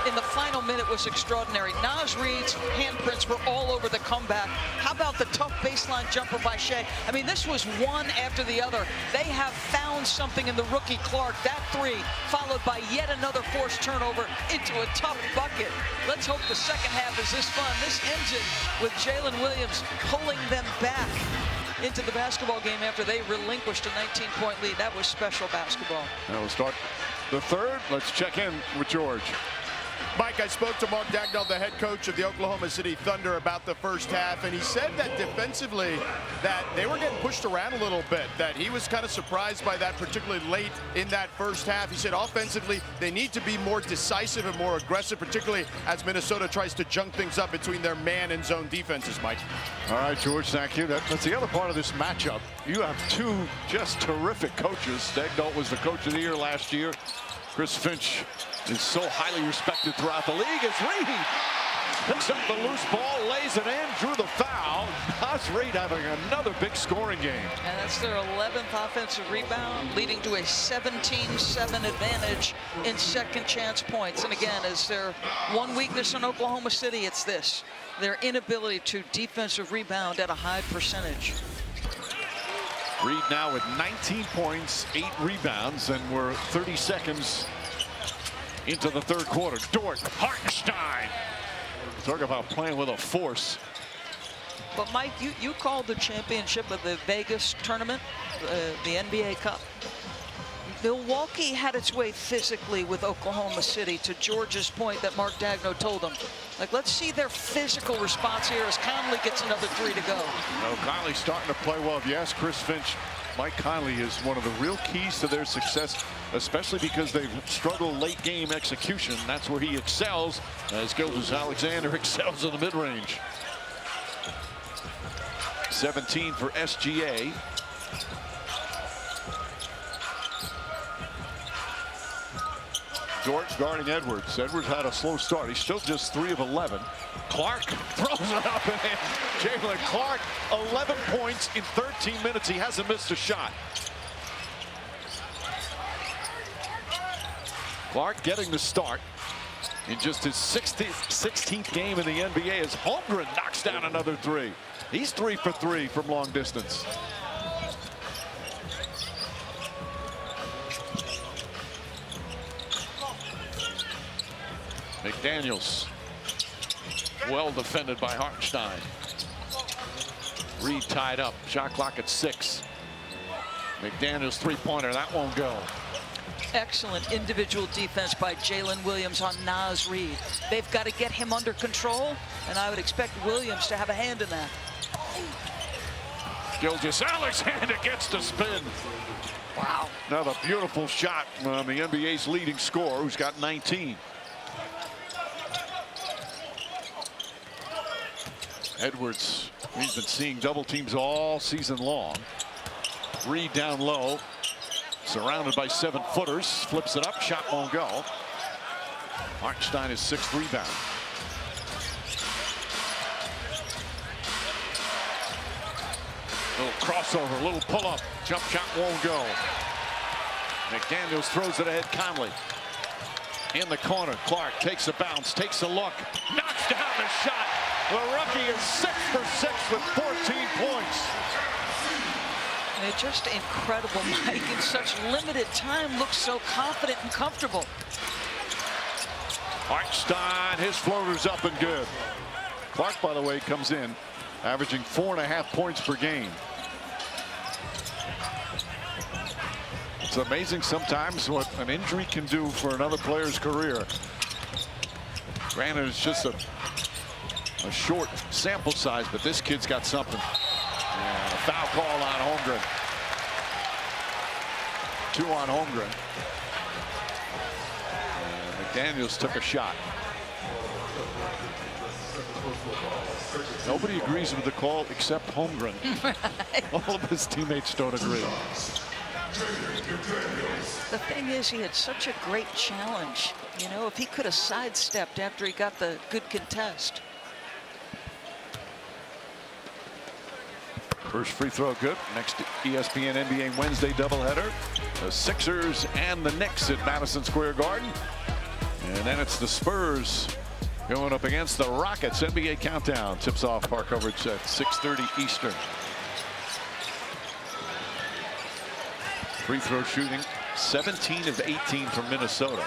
in the final minute was extraordinary. Naz Reid's handprints were all over the comeback. How about the tough baseline jumper by Shea? I mean, this was one after the other. They have found something in the rookie Clark. That 3 followed by yet another forced turnover into a tough bucket. Let's hope the second half is this fun. This ends it with Jalen Williams pulling them back into the basketball game after they relinquished a 19-point lead. That was special basketball. Now we'll start the third. Let's check in with George. Mike, I spoke to Mark Daigneault, the head coach of the Oklahoma City Thunder, about the first half, and he said that defensively that they were getting pushed around a little bit, that he was kind of surprised by that, particularly late in that first half. He said offensively they need to be more decisive and more aggressive, particularly as Minnesota tries to junk things up between their man and zone defenses, Mike. All right, George, thank you. That's the other part of this matchup. You have two just terrific coaches. Daigneault was the coach of the year last year. Chris Finch is so highly respected throughout the league. As Reed picks up the loose ball, lays it in, drew the foul. Naz Reid having another big scoring game. And that's their 11th offensive rebound, leading to a 17-7 advantage in second chance points. And again, is there one weakness in Oklahoma City, it's this: their inability to defensive rebound at a high percentage. Reed now with 19 points, 8 rebounds, and we're 30 seconds into the third quarter. Dort, Hartenstein. Talk about playing with a force. But Mike, you called the championship of the Vegas tournament, the NBA Cup. Milwaukee had its way physically with Oklahoma City, to George's point that Mark Daigneault told them. Like, let's see their physical response here as Conley gets another 3 to go. Conley's starting to play well. Yes, Chris Finch, Mike Conley is one of the real keys to their success, especially because they've struggled late game execution. That's where he excels, as Gilgeous-Alexander excels in the mid-range. 17 for SGA. Dort guarding Edwards. Edwards had a slow start. He's still just 3 of 11. Clark throws it up and in. Jalen Clark, 11 points in 13 minutes. He hasn't missed a shot. Clark getting the start in just his 16th game in the NBA as Holmgren knocks down another 3. He's 3 for 3 from long distance. McDaniels, well defended by Hartenstein. Reed tied up, shot clock at 6. McDaniels three-pointer, that won't go. Excellent individual defense by Jalen Williams on Naz Reid. They've got to get him under control, and I would expect Williams to have a hand in that. Gilgeous-Alexander gets to spin. Wow. Another beautiful shot from the NBA's leading scorer, who's got 19. Edwards, he's been seeing double teams all season long. Reed down low, surrounded by 7-footers, flips it up, shot won't go. Hartenstein is 6th rebound. Little crossover, little pull-up, jump shot won't go. McDaniels throws it ahead, Conley. In the corner, Clark takes a bounce, takes a look, knocks down the shot. The rookie is 6 for 6 with 14 points. They're just incredible, Mike. In such limited time, looks so confident and comfortable. Hartenstein, his floater's up and good. Clark, by the way, comes in averaging 4.5 points per game. It's amazing sometimes what an injury can do for another player's career. Granted, it's just a short sample size, but this kid's got something. And a foul call on Holmgren. 2 on Holmgren. And McDaniels took a shot. Nobody agrees with the call except Holmgren. All of his teammates don't agree. The thing is, he had such a great challenge. You know, if he could have sidestepped after he got the good contest. First free throw good. Next ESPN NBA Wednesday doubleheader. The Sixers and the Knicks at Madison Square Garden. And then it's the Spurs going up against the Rockets. NBA Countdown tips off our coverage at 6:30 Eastern. Free throw shooting, 17 of 18 from Minnesota.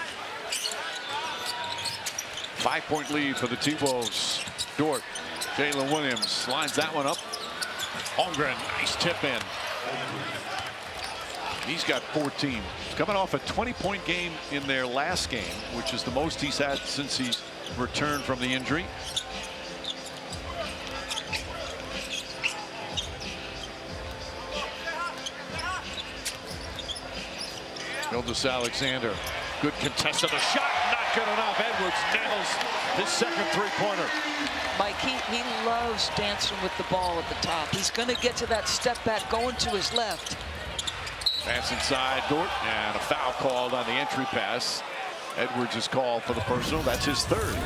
5-point lead for the T-Wolves. Dort, Jalen Williams lines that one up. Holmgren, nice tip in. He's got 14. Coming off a 20-point game in their last game, which is the most he's had since he's returned from the injury. Gilgeous-Alexander, good contest of the shot, not good enough. Edwards nails his second three-pointer. Mike, he loves dancing with the ball at the top. He's going to get to that step back going to his left. Pass inside Dort, and a foul called on the entry pass. Edwards is called for the personal. That's his third.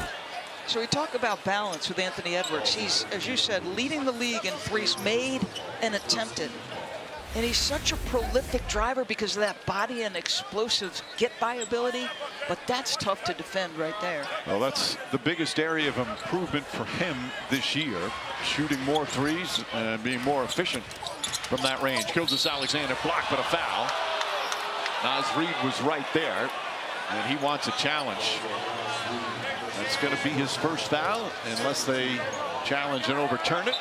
So we talk about balance with Anthony Edwards. He's, as you said, leading the league in threes made and attempted. And he's such a prolific driver because of that body and explosive get-by ability. But that's tough to defend right there. Well, that's the biggest area of improvement for him this year. Shooting more threes and being more efficient from that range. Gilgeous-Alexander blocked, but a foul. Naz Reid was right there, and he wants a challenge. That's going to be his first foul unless they challenge and overturn it.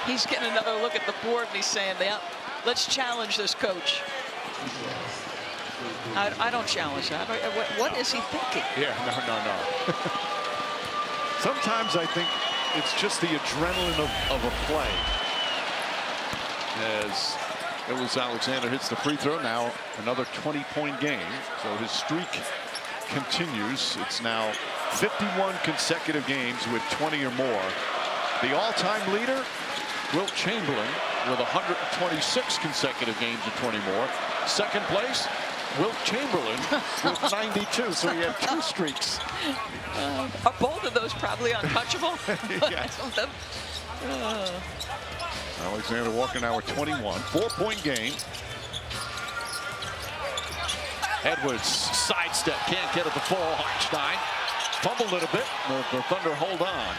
He's getting another look at the board, and he's saying, yeah, let's challenge this, coach. I don't challenge that. What is he thinking? Yeah, no. Sometimes I think it's just the adrenaline of a play. As Gilgeous-Alexander hits the free throw, now another 20-point game. So his streak continues. It's now 51 consecutive games with 20 or more. The all-time leader, Wilt Chamberlain, with 126 consecutive games with 20 more. Second place, Wilt Chamberlain with 92. So he had 2 streaks. Are both of those probably untouchable? Yes. Alexander walking now with 21. 4-point game. Edwards sidestep, can't get at the ball. Hartenstein fumbled it a bit. The Thunder hold on.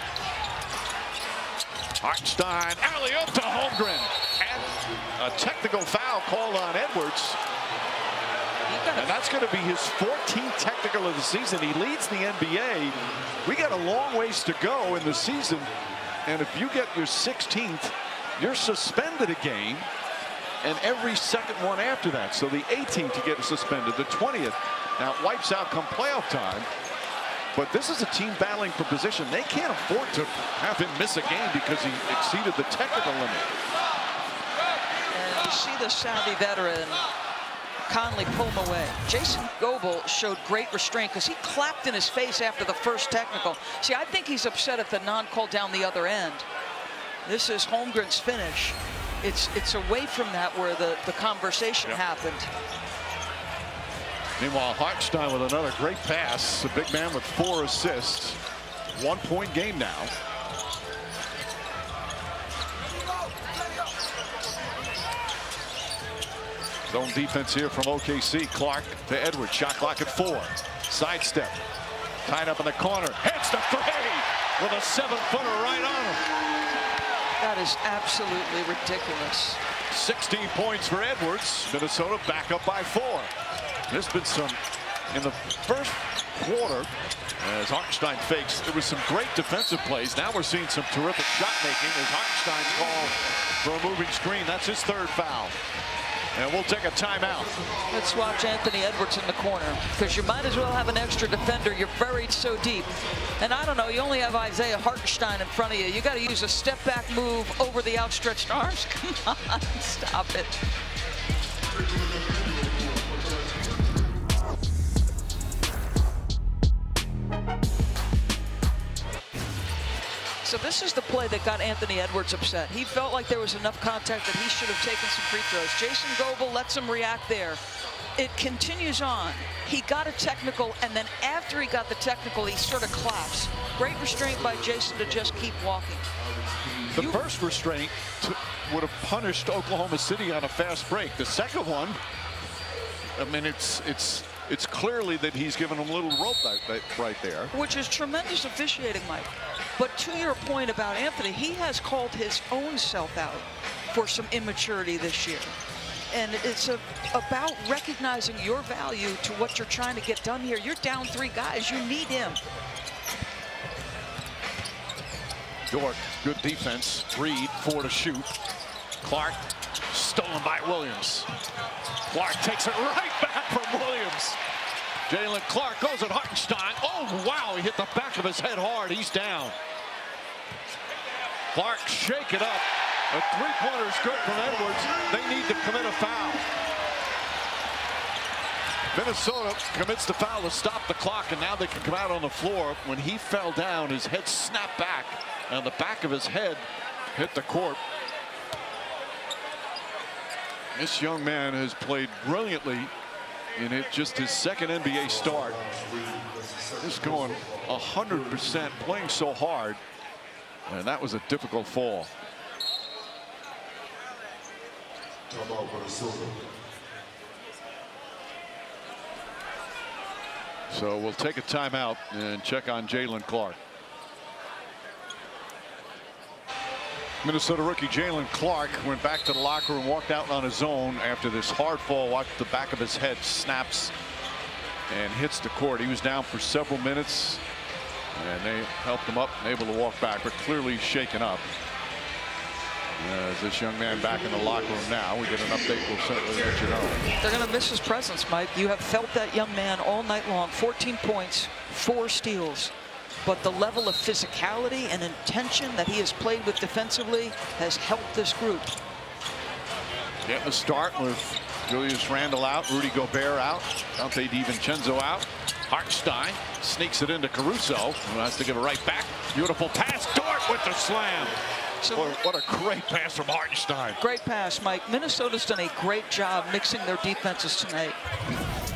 Hartenstein, alley-oop to Holmgren. And a technical foul called on Edwards. And that's going to be his 14th technical of the season. He leads the NBA. We got a long ways to go in the season. And if you get your 16th, you're suspended a game. And every second one after that. So the 18th you get suspended, the 20th. Now it wipes out come playoff time. But this is a team battling for position. They can't afford to have him miss a game because he exceeded the technical limit. And you see the savvy veteran Conley pull him away. Jason Goebel showed great restraint because he clapped in his face after the first technical. See, I think he's upset at the non-call down the other end. This is Holmgren's finish. It's away from that where the conversation happened. Meanwhile, Hartenstein with another great pass. A big man with 4 assists. 1-point game now. Zone defense here from OKC. Clark to Edwards. Shot clock at 4. Sidestep. Tied up in the corner. Hits the 3 with a 7-footer right on him. That is absolutely ridiculous. 16 points for Edwards. Minnesota back up by 4. There's been some in the first quarter as Hartenstein fakes. There was some great defensive plays. Now we're seeing some terrific shot making as Hartenstein's called for a moving screen. That's his 3rd foul. And we'll take a timeout. Let's watch Anthony Edwards in the corner because you might as well have an extra defender. You're buried so deep. And I don't know, you only have Isaiah Hartenstein in front of you. You got to use a step back move over the outstretched arms. Come on, stop it. So this is the play that got Anthony Edwards upset. He felt like there was enough contact that he should have taken some free throws. Jason Goebel lets him react there. It continues on. He got a technical, and then after he got the technical, he sort of claps. Great restraint by Jason to just keep walking. The first restraint would have punished Oklahoma City on a fast break. The second one, I mean, it's clearly that he's given him a little rope right there. Which is tremendous officiating, Mike. But to your point about Anthony, he has called his own self out for some immaturity this year. And it's about recognizing your value to what you're trying to get done here. You're down 3 guys. You need him. Dort, good defense. Reed, 4 to shoot. Clark, stolen by Williams. Clark takes it right back from Williams. Jalen Clark goes at Hartenstein. Oh, wow, he hit the back of his head hard. He's down. Clark shake it up. A three-pointer is good from Edwards. They need to commit a foul. Minnesota commits the foul to stop the clock, and now they can come out on the floor. When he fell down, his head snapped back, and the back of his head hit the court. This young man has played brilliantly in just his second NBA start. Just going 100%, playing so hard, and that was a difficult fall. So we'll take a timeout and check on Jalen Clark. Minnesota rookie Jalen Clark went back to the locker room, walked out on his own after this hard fall. Watched the back of his head snaps and hits the court. He was down for several minutes, and they helped him up and able to walk back, but clearly shaken up. As this young man back in the locker room now, we get an update. We'll certainly let you know. They're going to miss his presence, Mike. You have felt that young man all night long. 14 points, 4 steals. But the level of physicality and intention that he has played with defensively has helped this group. Getting a start with Julius Randle out, Rudy Gobert out, Dante DiVincenzo out. Hartenstein sneaks it into Caruso, who has to give it right back. Beautiful pass. Dort with the slam. So what a great pass from Hartenstein. Great pass, Mike. Minnesota's done a great job mixing their defenses tonight.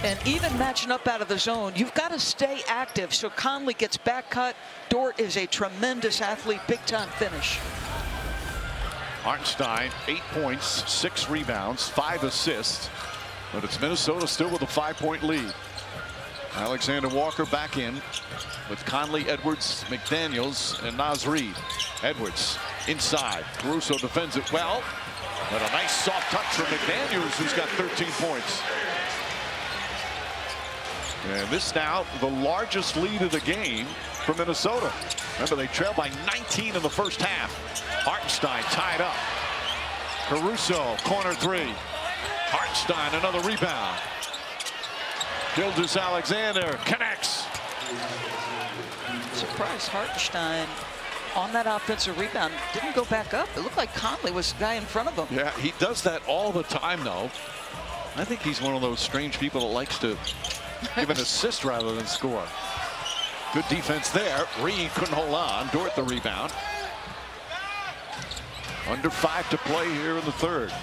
And even matching up out of the zone, you've got to stay active. So Conley gets back cut. Dort is a tremendous athlete, big-time finish. Hartenstein, 8 points, 6 rebounds, 5 assists. But it's Minnesota still with a 5-point lead. Alexander Walker back in with Conley, Edwards, McDaniels, and Naz Reid. Edwards inside. Caruso defends it well. But a nice soft touch from McDaniels, who's got 13 points. And this now the largest lead of the game for Minnesota. Remember, they trailed by 19 in the first half. Hartenstein tied up. Caruso, corner 3. Hartenstein, another rebound. Gilgeous-Alexander connects. Surprised Hartenstein on that offensive rebound didn't go back up. It looked like Conley was the guy in front of him. Yeah, he does that all the time, though. I think he's one of those strange people that likes to give an assist rather than score. Good defense there. Reed couldn't hold on. Dort the rebound. Under 5 to play here in the third.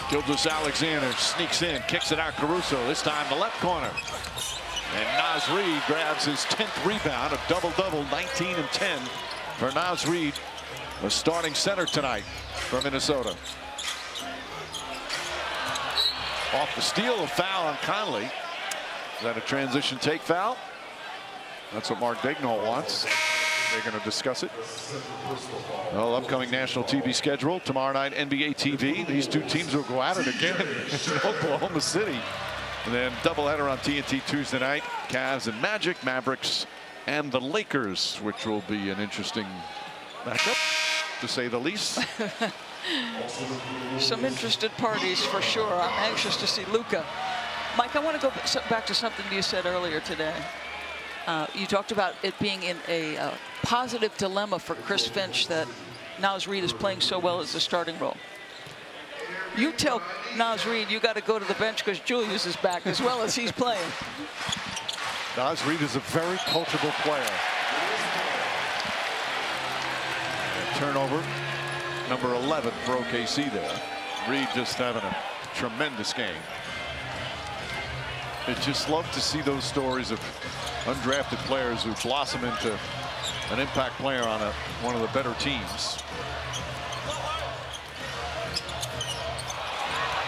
Gilgeous-Alexander sneaks in, kicks it out Caruso. This time the left corner. And Naz Reid grabs his 10th rebound, a double-double, 19 and 10 for Naz Reid, the starting center tonight for Minnesota. Off the steal, a foul on Conley. Is that a transition take foul? That's what Mark Daigneault wants. They're going to discuss it. Well, upcoming national TV schedule. Tomorrow night, NBA TV. These two teams will go at it again in Oklahoma City. And then doubleheader on TNT Tuesday night. Cavs and Magic, Mavericks, and the Lakers, which will be an interesting matchup, to say the least. Some interested parties for sure. I'm anxious to see Luka. Mike, I want to go back to something you said earlier today. You talked about it being in a positive dilemma for Chris Finch that Naz Reid is playing so well as the starting role. You tell Naz Reid you got to go to the bench because Julius is back as well as he's playing. Naz Reid is a very coachable player. And turnover, number 11 for OKC there. Reid just having a tremendous game. I just love to see those stories of undrafted players who blossom into an impact player on one of the better teams.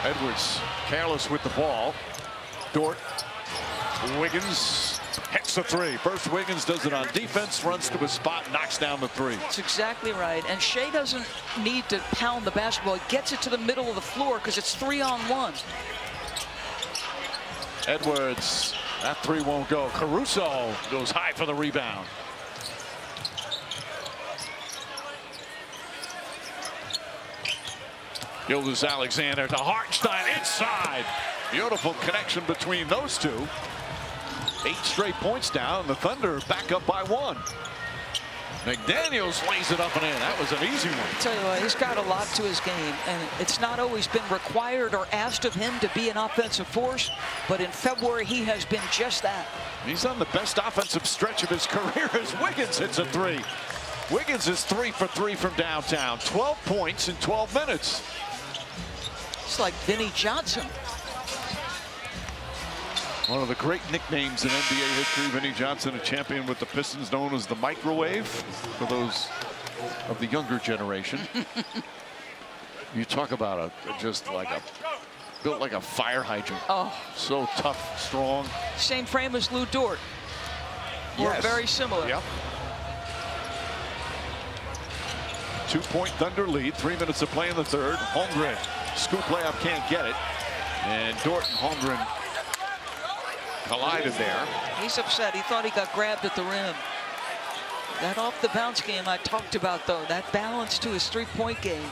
Edwards careless with the ball. Dort. Wiggins hits the 3. First Wiggins does it on defense, runs to a spot, knocks down the 3. That's exactly right. And Shea doesn't need to pound the basketball. He gets it to the middle of the floor because it's 3-on-1. Edwards That three won't go. Caruso goes high for the rebound. Gilgeous-Alexander to Hartenstein inside. Beautiful connection between those two. 8 straight points now, and the Thunder back up by 1. McDaniels lays it up and in. That was an easy one. I tell you what, he's got a lot to his game, and it's not always been required or asked of him to be an offensive force, but in February he has been just that. He's on the best offensive stretch of his career as Wiggins hits a 3. Wiggins is 3 for 3 from downtown. 12 points in 12 minutes. It's like Vinnie Johnson. One of the great nicknames in NBA history. Vinnie Johnson, a champion with the Pistons, known as the microwave for those of the younger generation. You talk about built like a fire hydrant. Oh, so tough, strong. same frame as Lou Dort. We're Yes. very similar. Yep. 2-point Thunder lead. 3 minutes to play in the third. Holmgren, scoop layup, can't get it. And Dort and Holmgren collided there. He's upset. He thought he got grabbed at the rim. That off the bounce game I talked about, though, that balance to his 3-point game.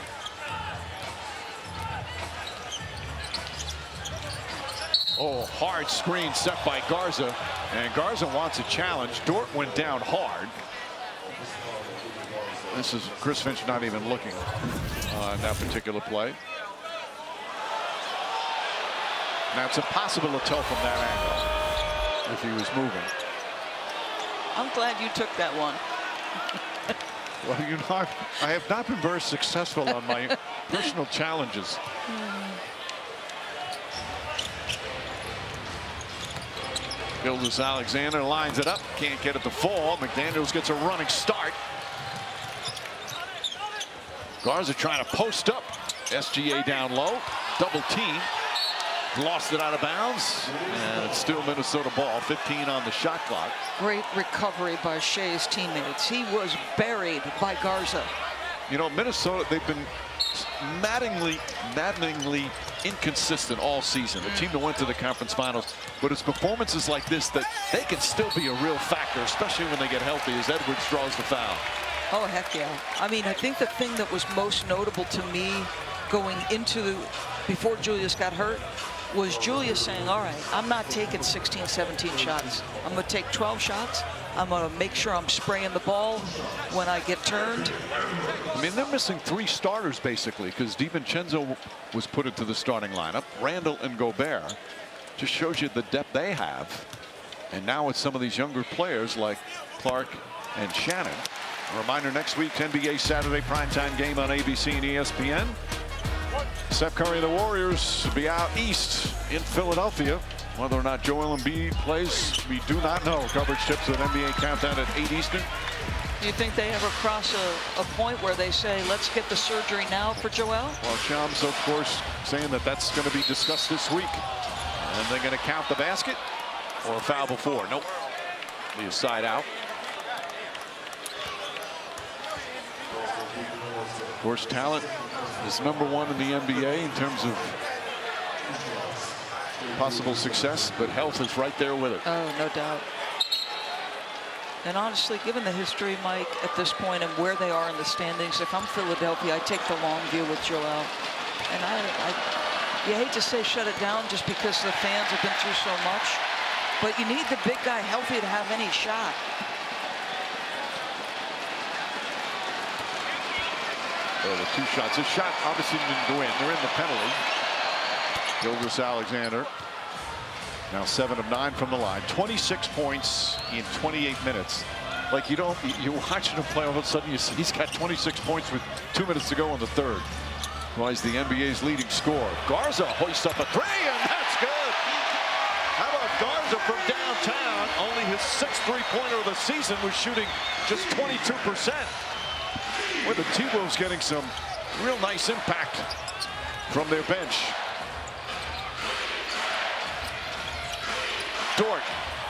Oh, hard screen set by Garza, and Garza wants a challenge. Dort went down hard. This is Chris Finch not even looking on that particular play. Now it's impossible to tell from that angle if he was moving. I'm glad you took that one. Well, you know, I have not been very successful on my personal challenges. Gilgeous-Alexander lines it up, can't get it to fall. McDaniels gets a running start. Garza trying to post up. SGA down low, double team. Lost it out of bounds, and it's still Minnesota ball. 15 on the shot clock. Great recovery by Shea's teammates. He was buried by Garza. You know, Minnesota, they've been maddeningly inconsistent all season. A team that went to the conference finals, but it's performances like this that they can still be a real factor, especially when they get healthy, as Edwards draws the foul. Oh, heck yeah. I mean, I think the thing that was most notable to me going into before Julius got hurt was Julius saying, all right, I'm not taking 16, 17 shots. I'm going to take 12 shots. I'm going to make sure I'm spraying the ball when I get turned. I mean, they're missing 3 starters, basically, because DiVincenzo was put into the starting lineup. Randall and Gobert. Just shows you the depth they have. And now it's some of these younger players like Clark and Shannon. A reminder, next week's NBA Saturday primetime game on ABC and ESPN. Steph Curry and the Warriors will be out east in Philadelphia. Whether or not Joel Embiid plays, we do not know. Coverage tips with NBA Countdown at 8 Eastern. Do you think they ever cross a point where they say, let's get the surgery now for Joel? Well, Shams, of course, saying that that's going to be discussed this week. And they're going to count the basket or a foul before. Nope. Be a side out. Of course, talent is #1 in the NBA in terms of possible success, but health is right there with it. Oh, no doubt. And honestly, given the history, Mike, at this point and where they are in the standings, if I'm Philadelphia, I take the long view with Joel. And you hate to say shut it down just because the fans have been through so much, but you need the big guy healthy to have any shot. Oh, the 2 shots. This shot obviously didn't go in. They're in the penalty. Gilgeous-Alexander now 7 of 9 from the line. 26 points in 28 minutes. Like you're watching him play, all of a sudden you see he's got 26 points with 2 minutes to go in the third. Well, he's the NBA's leading scorer. Garza hoists up a 3, and that's good. How about Garza from downtown? Only his 6th three-pointer of the season, was shooting just 22%. With the T-Wolves getting some real nice impact from their bench. Dort,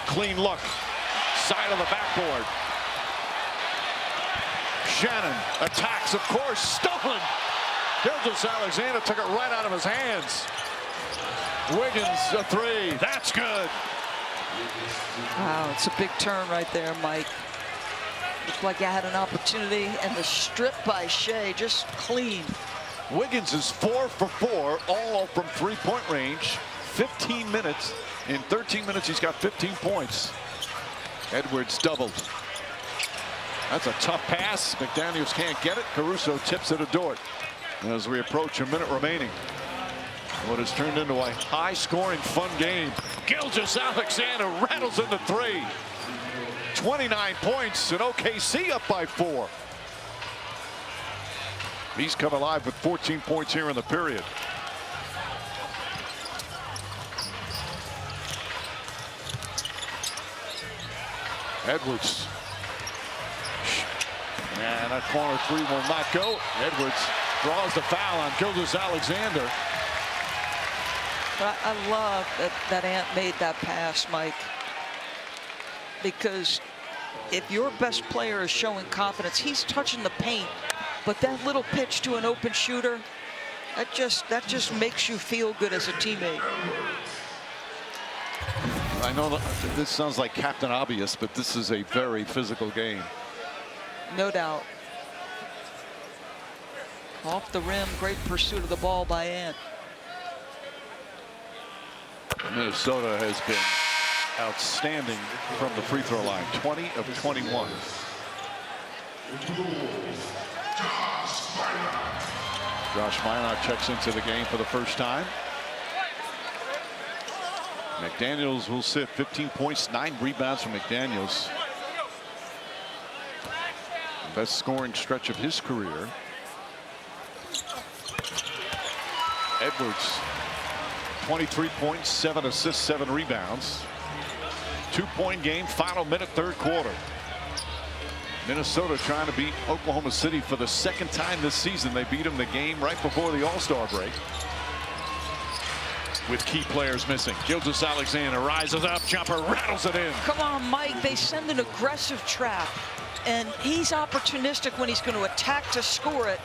clean look, side of the backboard. Shannon attacks, of course, stolen. Gilgeous-Alexander took it right out of his hands. Wiggins, a 3, that's good. Wow, it's a big turn right there, Mike. Looked like you had an opportunity, and the strip by Shea, just clean. Wiggins is 4 for 4, all from three-point range. 15 minutes. In 13 minutes, he's got 15 points. Edwards doubled. That's a tough pass. McDaniels can't get it. Caruso tips it to Dort. As we approach a minute remaining. What has turned into a high-scoring, fun game. Gilgeous-Alexander rattles into 3. 29 points, and OKC up by 4. He's come alive with 14 points here in the period. Edwards. And that corner 3 will not go. Edwards draws the foul on Gilgeous-Alexander. But I love that Ant made that pass, Mike. Because if your best player is showing confidence, he's touching the paint. But that little pitch to an open shooter, that just makes you feel good as a teammate. I know that this sounds like Captain Obvious, but this is a very physical game. No doubt. Off the rim, great pursuit of the ball by Ant. Minnesota has been outstanding from the free throw line. 20 of 21. Josh Minot checks into the game for the first time. McDaniels will sit. 15 points, 9 rebounds from McDaniels. Best scoring stretch of his career. Edwards, 23 points, 7 assists, 7 rebounds. 2-point game, final minute, third quarter. Minnesota trying to beat Oklahoma City for the second time this season. They beat them the game right before the All-Star break. With key players missing. Gilgeous-Alexander rises up, jumper, rattles it in. Come on, Mike, they send an aggressive trap. And he's opportunistic when he's going to attack to score it.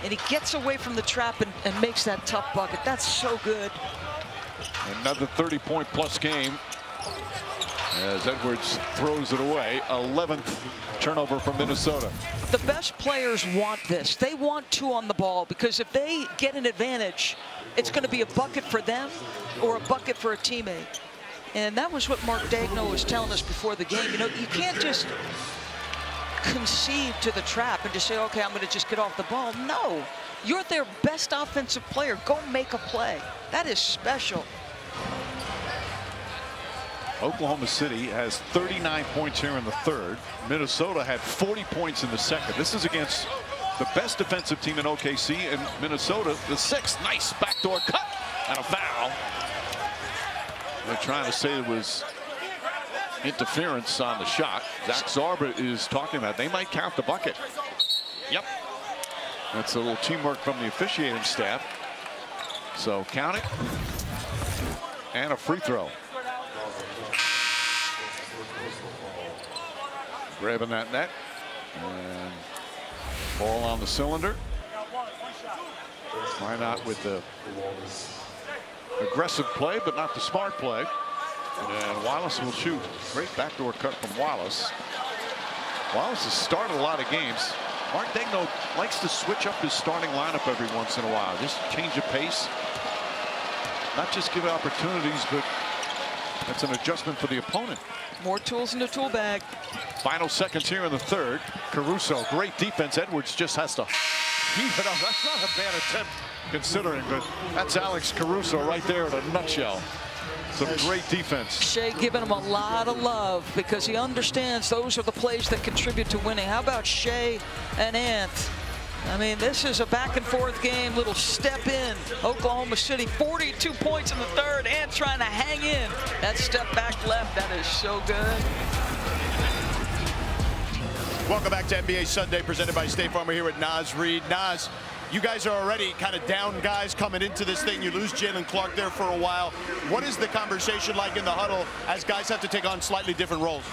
And he gets away from the trap and makes that tough bucket. That's so good. Another 30-point plus game as Edwards throws it away. 11th turnover from Minnesota. The best players want this. They want 2 on the ball, because if they get an advantage, it's going to be a bucket for them or a bucket for a teammate. And that was what Mark Daigneault was telling us before the game. You know, you can't just concede to the trap and just say, okay, I'm going to just get off the ball. No, you're their best offensive player. Go make a play. That is special. Oklahoma City has 39 points here in the third. Minnesota had 40 points in the second. This is against the best defensive team in OKC, and Minnesota, the 6th. Nice backdoor cut and a foul. They're trying to say it was interference on the shot. Zach Zarba is talking about they might count the bucket. Yep. That's a little teamwork from the officiating staff. So count it. And a free throw. Grabbing that net. And ball on the cylinder. Why not with the aggressive play, but not the smart play. And Wallace will shoot. Great backdoor cut from Wallace. Wallace has started a lot of games. Mark Daigneault likes to switch up his starting lineup every once in a while. Just change of pace. Not just give opportunities, but that's an adjustment for the opponent. More tools in the tool bag. Final seconds here in the third. Caruso, great defense. Edwards just has to heave it up. That's not a bad attempt considering, but that's Alex Caruso right there in a nutshell. Some great defense. Shea giving him a lot of love because he understands those are the plays that contribute to winning. How about Shea and Ant? I mean, this is a back and forth game. Little step in. Oklahoma City, 42 points in the third. Ant trying to hang in. That step back left, that is so good. Welcome back to NBA Sunday, presented by State Farm. We're here with Naz Reid. Naz, you guys are already kind of down guys coming into this thing. You lose Jalen Clark there for a while. What is the conversation like in the huddle as guys have to take on slightly different roles?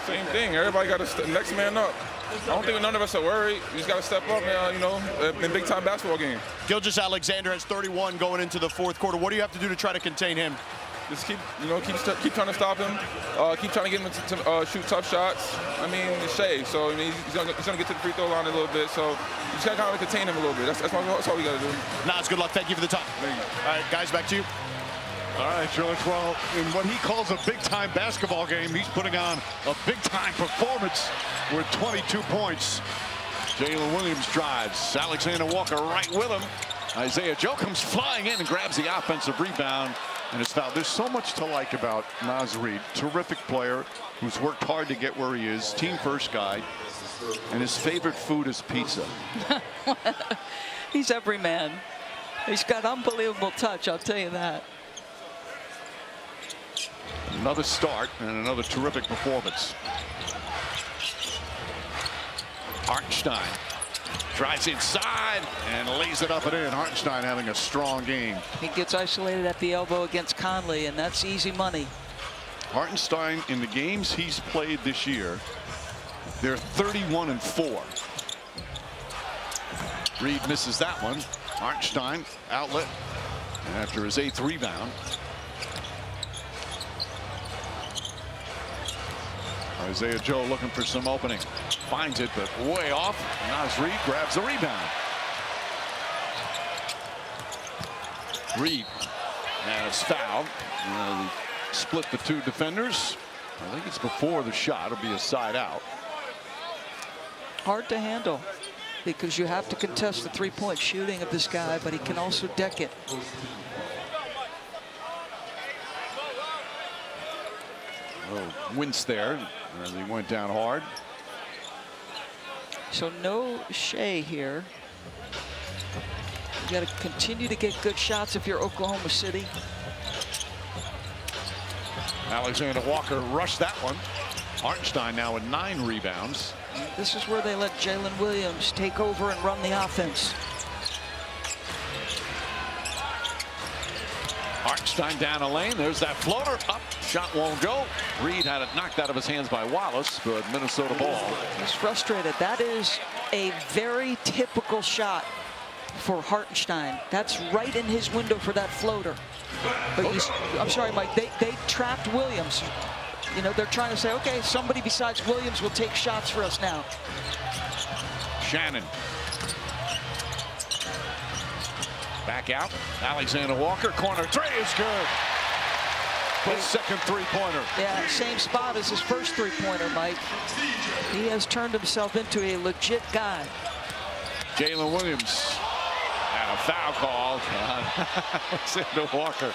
Same thing. Everybody got to next man up. I don't think none of us are worried. You just got to step up, man, you know, in big-time basketball game. Gilgeous-Alexander has 31 going into the fourth quarter. What do you have to do to try to contain him? Just keep trying to stop him. Keep trying to get him to shoot tough shots. I mean, it's Shea, so I mean, he's gonna get to the free throw line a little bit. So you just gotta kind of contain him a little bit. That's all we gotta do. Nas, good luck. Thank you for the time. All right, guys, back to you. All right, George. Well, in what he calls a big-time basketball game, he's putting on a big-time performance with 22 points. Jalen Williams drives. Alexander Walker right with him. Isaiah Joe comes flying in and grabs the offensive rebound and is fouled. There's so much to like about Naz Reid. Terrific player who's worked hard to get where he is. Team first guy. And his favorite food is pizza. He's every man. He's got unbelievable touch, I'll tell you that. Another start and another terrific performance. Hartenstein drives inside and lays it up and in. Hartenstein having a strong game. He gets isolated at the elbow against Conley, and that's easy money. Hartenstein, in the games he's played this year, they're 31-4. Reid misses that one. Hartenstein outlet after his 8th rebound. Isaiah Joe looking for some opening. Finds it, but way off. Naz Reid grabs the rebound. Reid has fouled. Split the two defenders. I think it's before the shot. It'll be a side out. Hard to handle because you have to contest the three-point shooting of this guy, but he can also deck it. Wince there as he went down hard. So no Shea here. You got to continue to get good shots if you're Oklahoma City. Alexander Walker rushed that one. Hartenstein now with 9 rebounds. This is where they let Jalen Williams take over and run the offense. Hartenstein down a lane. There's that floater up. Shot won't go. Reid had it knocked out of his hands by Wallace, but Minnesota ball. He's frustrated. That is a very typical shot for Hartenstein. That's right in his window for that floater. But I'm sorry, Mike, they trapped Williams. You know, they're trying to say, okay, somebody besides Williams will take shots for us now. Shannon. Back out. Alexander Walker, corner 3 is good. His second three-pointer. Yeah, same spot as his first three-pointer, Mike. He has turned himself into a legit guy. Jalen Williams. And a foul call on Alexander Walker.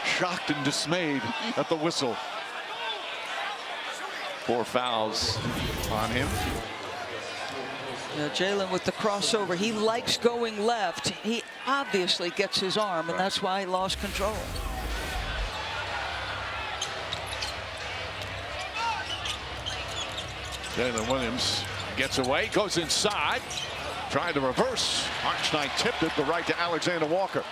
Shocked and dismayed at the whistle. 4 fouls on him. You know, Jalen with the crossover. He likes going left. He obviously gets his arm, and that's why he lost control. Jalen Williams gets away, goes inside, trying to reverse. Hartenstein tipped it, the right to Alexander Walker.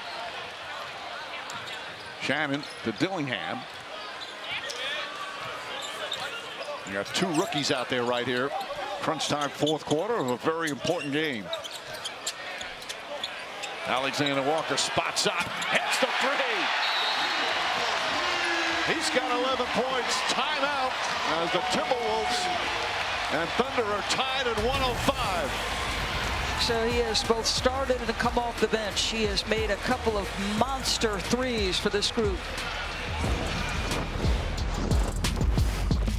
Shannon to Dillingham. You got 2 rookies out there right here. Crunch time 4th quarter of a very important game. Alexander Walker spots up, hits the 3. He's got 11 points. Timeout as the Timberwolves and Thunder are tied at 105. So he has both started and come off the bench. He has made a couple of monster threes for this group.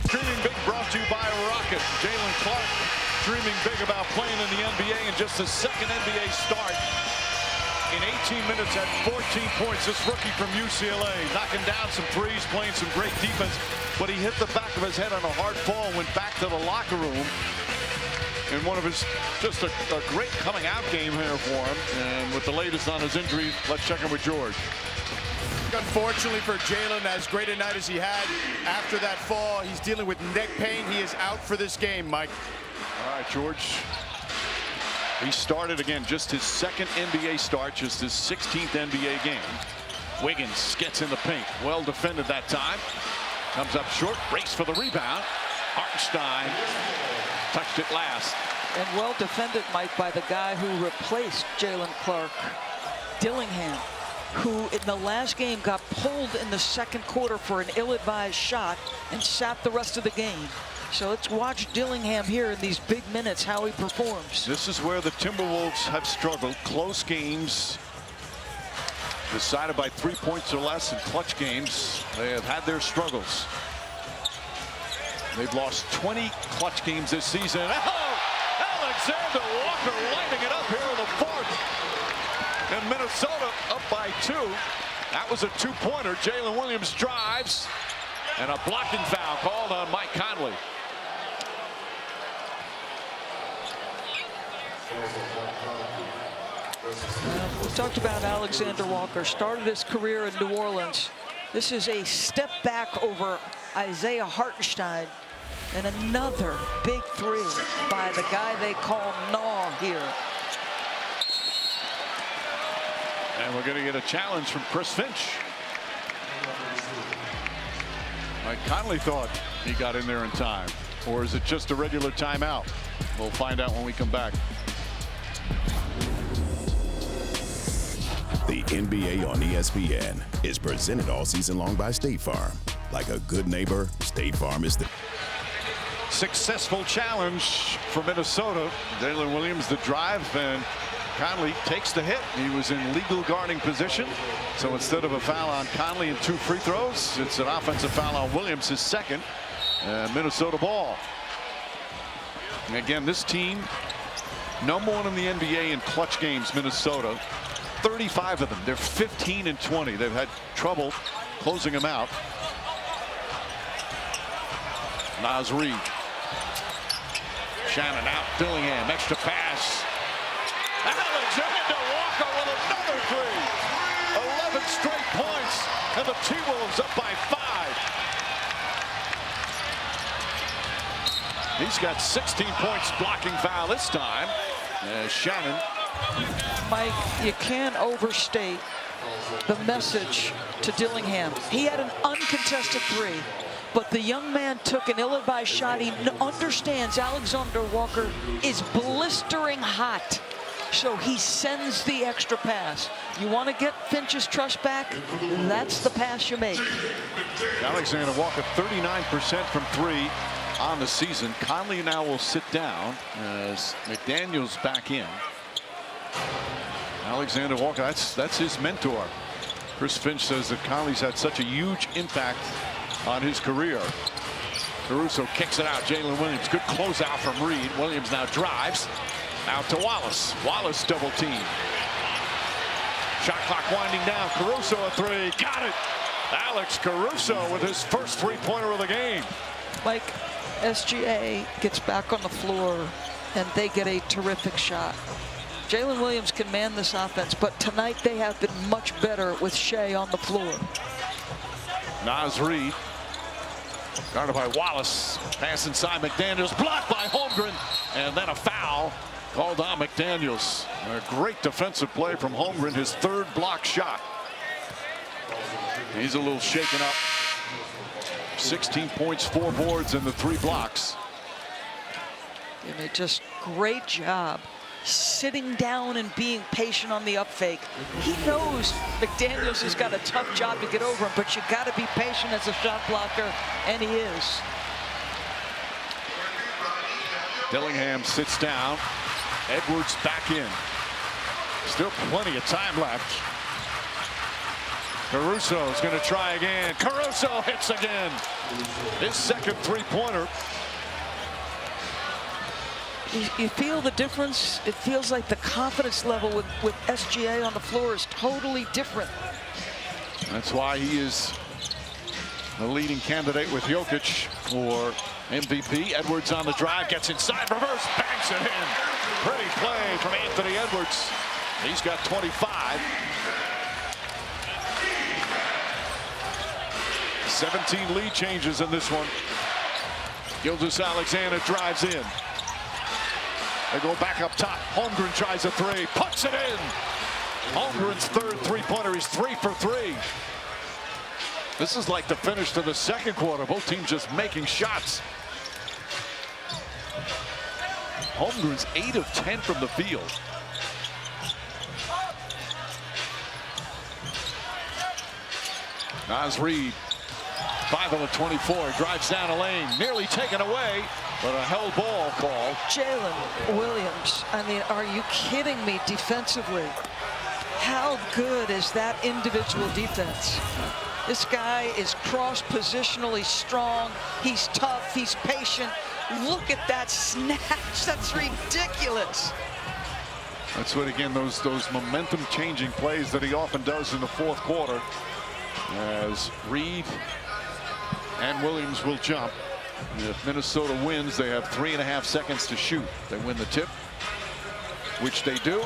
Dreaming Big brought to you by Rocket. Jalen Clark dreaming big about playing in the NBA in just his 2nd NBA start. In 18 minutes had 14 points. This rookie from UCLA knocking down some threes, playing some great defense, but he hit the back of his head on a hard fall, went back to the locker room. And one of his, just a great coming out game here for him. And with the latest on his injury, let's check in with George. Unfortunately for Jalen, as great a night as he had after that fall, he's dealing with neck pain. He is out for this game, Mike. All right, George. He started again, just his 2nd NBA start, just his 16th NBA game. Wiggins gets in the paint. Well defended that time. Comes up short, race for the rebound. Hartenstein touched it last. And well defended, Mike, by the guy who replaced Jalen Clark, Dillingham. who in the last game got pulled in the second quarter for an ill-advised shot and sat the rest of the game. So let's watch Dillingham here in these big minutes, how he performs. This is where the Timberwolves have struggled. Close games decided by 3 points or less in clutch games. They have had their struggles. They've lost 20 clutch games this season. Oh, Alexander Walker lighting it up here in the fourth. And Minnesota up by 2. That was a 2-pointer. Jalen Williams drives. And a blocking foul called on Mike Conley. We talked about Alexander Walker. Started his career in New Orleans. This is a step back over Isaiah Hartenstein. And another big three by the guy they call Gnaw here. And we're going to get a challenge from Chris Finch. Mike Conley thought he got in there in time. Or is it just a regular timeout? We'll find out when we come back. The NBA on ESPN is presented all season long by State Farm. Like a good neighbor, State Farm is the Successful challenge for Minnesota. Jalen Williams the drive, and Conley takes the hit. He was in legal guarding position. So instead of a foul on Conley and 2 free throws, it's an offensive foul on Williams, his second. Minnesota ball. And again, this team, #1 in the NBA in clutch games, Minnesota. 35 of them. They're 15 and 20. They've had trouble closing them out. Naz Reid. Shannon out. Dillingham. Extra pass. Alexander Walker with another three. 11 straight points. And the T-Wolves up by 5. He's got 16 points, blocking foul this time. Shannon. Mike, you can't overstate the message to Dillingham. He had an uncontested three, but the young man took an ill-advised shot. He understands Alexander Walker is blistering hot, so he sends the extra pass. You want to get Finch's trust back? That's the pass you make. Alexander Walker 39% from 3 on the season. Conley now will sit down as McDaniel's back in. Alexander Walker, that's his mentor. Chris Finch says that Conley's had such a huge impact on his career. Caruso kicks it out. Jalen Williams, good closeout from Reid. Williams now drives out to Wallace. Wallace double team. Shot clock winding down. Caruso a three. Got it. Alex Caruso with his first three-pointer of the game. Mike, SGA gets back on the floor and they get a terrific shot. Jalen Williams can man this offense, but tonight they have been much better with Shea on the floor. Naz Reid, guarded by Wallace. Pass inside McDaniels, blocked by Holmgren, and then a foul called on McDaniels. A great defensive play from Holmgren, his 3rd block shot. He's a little shaken up. 16 points, 4 boards, and the 3 blocks. And they just great job sitting down and being patient on the up fake. He knows McDaniels has got a tough job to get over him, but you got to be patient as a shot blocker, and he is. Dillingham sits down. Edwards back in. Still plenty of time left. Caruso is going to try again. Caruso hits again. His second three-pointer. You feel the difference. It feels like the confidence level with SGA on the floor is totally different. That's why he is the leading candidate with Jokic for MVP. Edwards on the drive, gets inside, reverse, banks it in. Pretty play from Anthony Edwards. He's got 25. 17 lead changes in this one. Gilgeous-Alexander drives in. They go back up top. Holmgren tries a three, puts it in. Holmgren's 3rd three-pointer. He's 3 for 3. This is like the finish to the second quarter. Both teams just making shots. Holmgren's 8 of 10 from the field. Nas Reed, 5 of the 24, drives down a lane, nearly taken away, but a held ball call. Jalen Williams, I mean, are you kidding me defensively? How good is that individual defense? This guy is cross-positionally strong. He's tough. He's patient. Look at that snatch. That's ridiculous. That's what, again, those momentum-changing plays that he often does in the fourth quarter. As Reed and Williams will jump. If Minnesota wins, they have 3.5 seconds to shoot. They win the tip, which they do.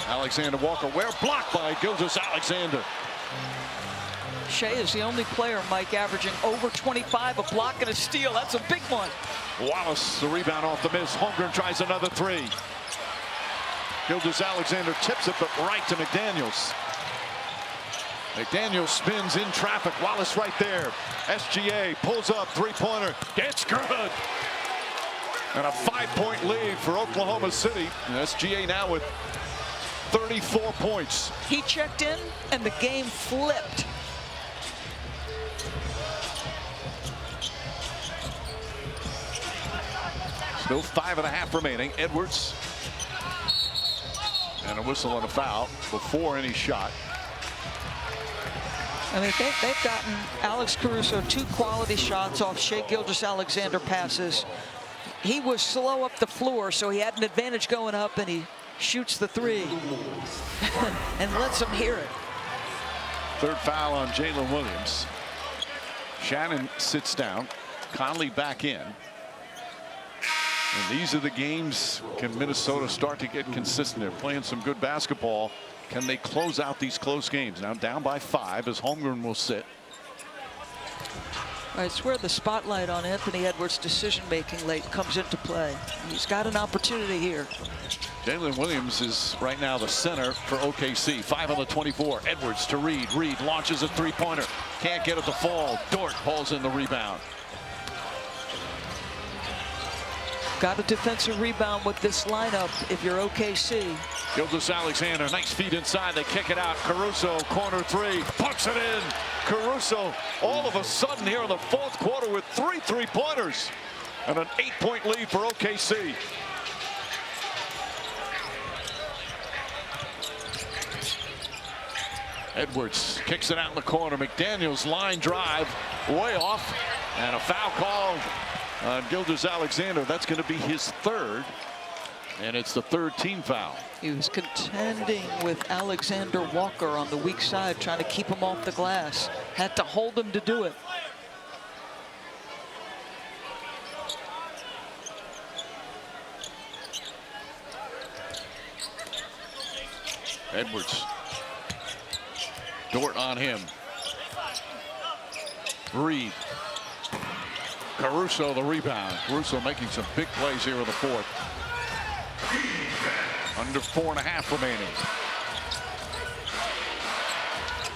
Alexander Walker, blocked by Gilgeous-Alexander. Shea is the only player, Mike, averaging over 25, a block and a steal. That's a big one. Wallace, the rebound off the miss. Holmgren tries another three. Gilgeous-Alexander tips it, but right to McDaniels. McDaniels spins in traffic. Wallace right there. SGA pulls up, three-pointer. It's good. And a 5-point lead for Oklahoma City. And SGA now with 34 points. He checked in, and the game flipped. Still 5.5 remaining. Edwards. And a whistle and a foul before any shot. I mean, they've gotten Alex Caruso 2 quality shots off Shea Gilgeous-Alexander passes. He was slow up the floor, so he had an advantage going up, and he shoots the three and lets him hear it. Third foul on Jalen Williams. Shannon sits down. Conley back in. And these are the games. Can Minnesota start to get consistent? They're playing some good basketball. Can they close out these close games? Now down by 5 as Holmgren will sit. It's where the spotlight on Anthony Edwards' decision-making late comes into play. He's got an opportunity here. Jalen Williams is right now the center for OKC. 5 on the 24. Edwards to Reed. Reed launches a three-pointer. Can't get it to fall. Dort pulls in the rebound. Got a defensive rebound with this lineup if you're OKC. Gilgeous-Alexander, nice feet inside. They kick it out. Caruso, corner three, puts it in. Caruso, all of a sudden here in the fourth quarter with 3 3-pointers and an 8-point lead for OKC. Edwards kicks it out in the corner. McDaniels line drive, way off, and a foul called on Gilgeous-Alexander. That's going to be his 3rd, and it's the 3rd team foul. He was contending with Alexander Walker on the weak side, trying to keep him off the glass. Had to hold him to do it. Edwards. Dort on him. Reed. Caruso the rebound. Caruso making some big plays here in the fourth. Under 4.5 remaining.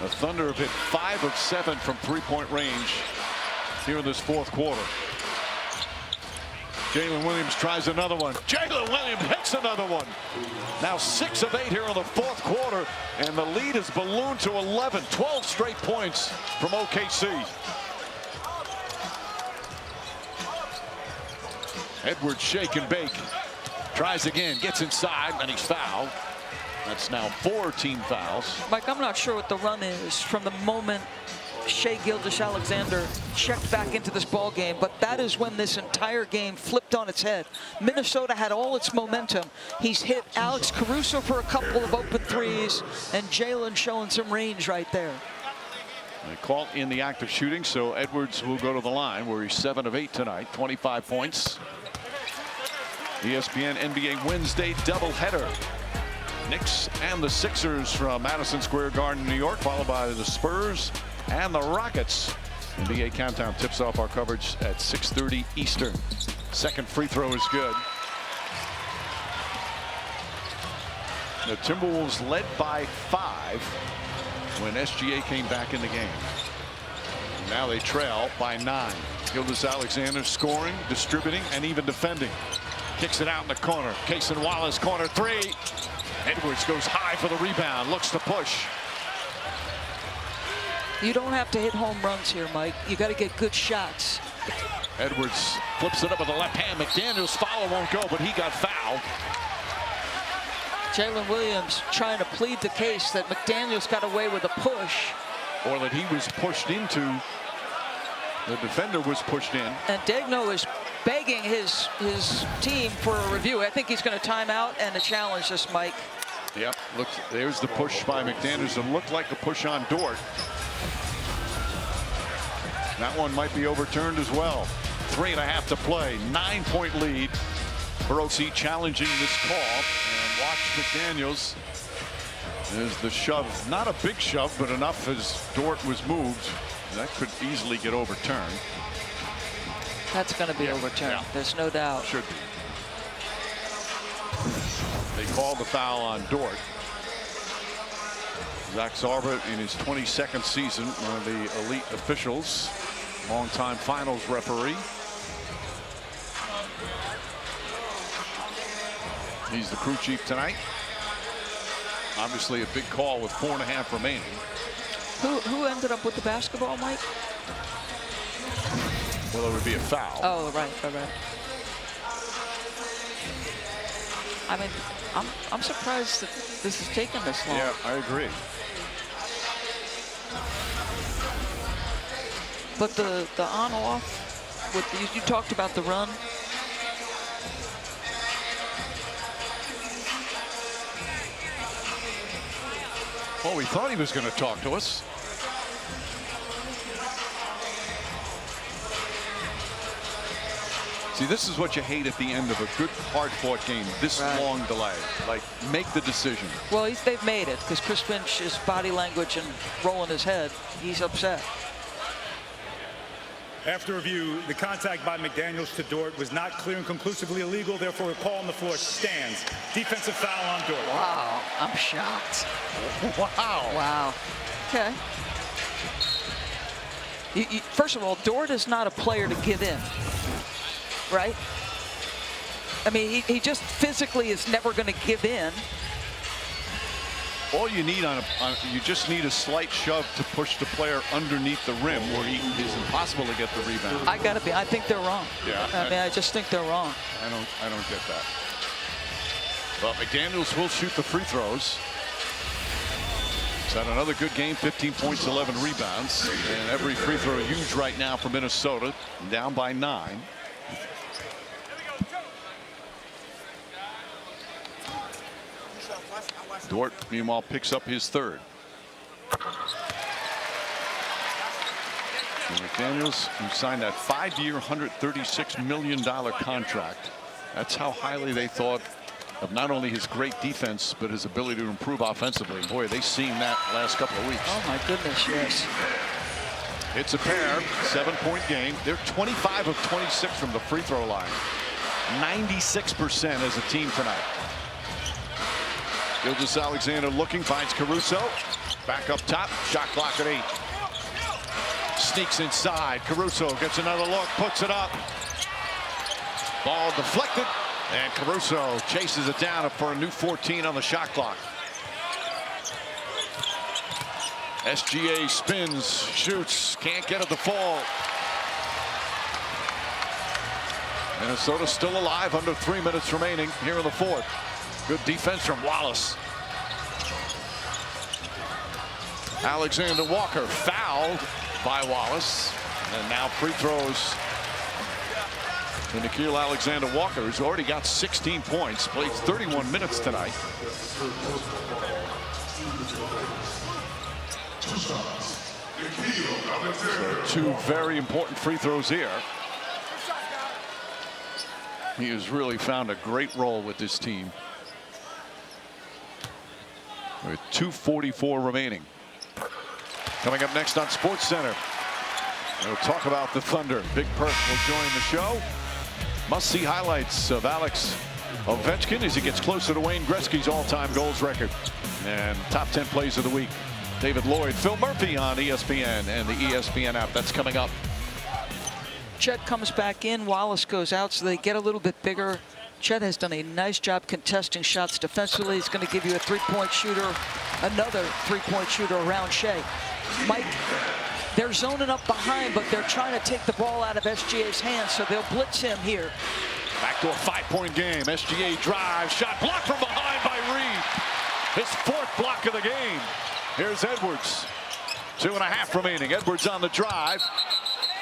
The Thunder have hit 5 of 7 from 3-point range here in this fourth quarter. Jalen Williams tries another one. Jalen Williams hits another one. Now 6 of 8 here in the fourth quarter, and the lead is ballooned to 11. 12 straight points from OKC. Edwards shake and bake. Tries again, gets inside, and he's fouled. That's now 4 team fouls. Mike, I'm not sure what the run is from the moment Shea Gilgeous-Alexander checked back into this ball game, but that is when this entire game flipped on its head. Minnesota had all its momentum. He's hit Alex Caruso for a couple of open threes, and Jalen showing some range right there. They call in the act of shooting, so Edwards will go to the line where he's 7 of 8 tonight, 25 points. ESPN NBA Wednesday doubleheader. Knicks and the Sixers from Madison Square Garden, New York, followed by the Spurs and the Rockets. NBA Countdown tips off our coverage at 6:30 Eastern. Second free throw is good. The Timberwolves led by 5 when SGA came back in the game. Now they trail by 9. Gilgeous-Alexander scoring, distributing, and even defending. Kicks it out in the corner. Cason Wallace, corner 3. Edwards goes high for the rebound, looks to push. You don't have to hit home runs here, Mike. You got to get good shots. Edwards flips it up with the left hand. McDaniels' foul won't go, but he got fouled. Jalen Williams trying to plead the case that McDaniels got away with a push. Or that he was pushed into. The defender was pushed in. And Degno is begging his team for a review. I think he's going to time out and a challenge this, Mike. Yep, looks, there's the push by McDaniels. It looked like a push on Dort. That one might be overturned as well. 3.5 to play. 9-point lead. Barossi challenging this call. And watch McDaniels. There's the shove. Not a big shove, but enough as Dort was moved. That could easily get overturned. That's going to be overturned. Yeah. There's no doubt. Should be. They called the foul on Dort. Zach Sarver in his 22nd season, one of the elite officials, longtime finals referee. He's the crew chief tonight. Obviously a big call with 4.5 remaining. Who ended up with the basketball, Mike? Well, it would be a foul. Oh, right. I mean, I'm surprised that this has taken this long. Yeah, I agree. But the on-off, with you talked about the run. Well, we thought he was going to talk to us. See, this is what you hate at the end of a good, hard-fought game. This long delay. Like, make the decision. Well, they've made it because Chris Finch's body language and rolling his head, he's upset. After review, the contact by McDaniels to Dort was not clear and conclusively illegal. Therefore, a call on the floor stands. Defensive foul on Dort. Wow, I'm shocked. Wow. Wow. Okay. First of all, Dort is not a player to give in, right? I mean, he just physically is never going to give in. All you need you just need a slight shove to push the player underneath the rim where it's impossible to get the rebound. I think they're wrong. Yeah. I mean, I just think they're wrong. I don't get that. But McDaniels will shoot the free throws. He's had another good game, 15 points, 11 rebounds. And every free throw huge right now for Minnesota, down by 9. Dort, meanwhile, picks up his third. And McDaniels, who signed that 5-year, $136 million contract. That's how highly they thought of not only his great defense, but his ability to improve offensively. Boy, they've seen that last couple of weeks. Oh, my goodness, yes. It's a pair, 7-point game. They're 25 of 26 from the free throw line. 96% as a team tonight. Gilgeous-Alexander looking, finds Caruso. Back up top, shot clock at 8. Sneaks inside, Caruso gets another look, puts it up. Ball deflected, and Caruso chases it down for a new 14 on the shot clock. SGA spins, shoots, can't get it to fall. Minnesota still alive, under 3 minutes remaining here in the fourth. Good defense from Wallace. Alexander Walker fouled by Wallace. And now free throws to Nickeil Alexander-Walker, who's already got 16 points, played 31 minutes tonight. So 2 very important free throws here. He has really found a great role with this team. With 2:44 remaining. Coming up next on SportsCenter, we'll talk about the Thunder. Big Perk will join the show. Must-see highlights of Alex Ovechkin as he gets closer to Wayne Gretzky's all-time goals record. And top 10 plays of the week. David Lloyd, Phil Murphy on ESPN and the ESPN app. That's coming up. Chet comes back in, Wallace goes out, so they get a little bit bigger. Chet has done a nice job contesting shots defensively. He's going to give you a 3-point shooter, another 3-point shooter around Shea. Mike, they're zoning up behind, but they're trying to take the ball out of SGA's hands, so they'll blitz him here. Back to a 5-point game. SGA drive, shot blocked from behind by Reed. His 4th block of the game. Here's Edwards. 2.5 remaining. Edwards on the drive.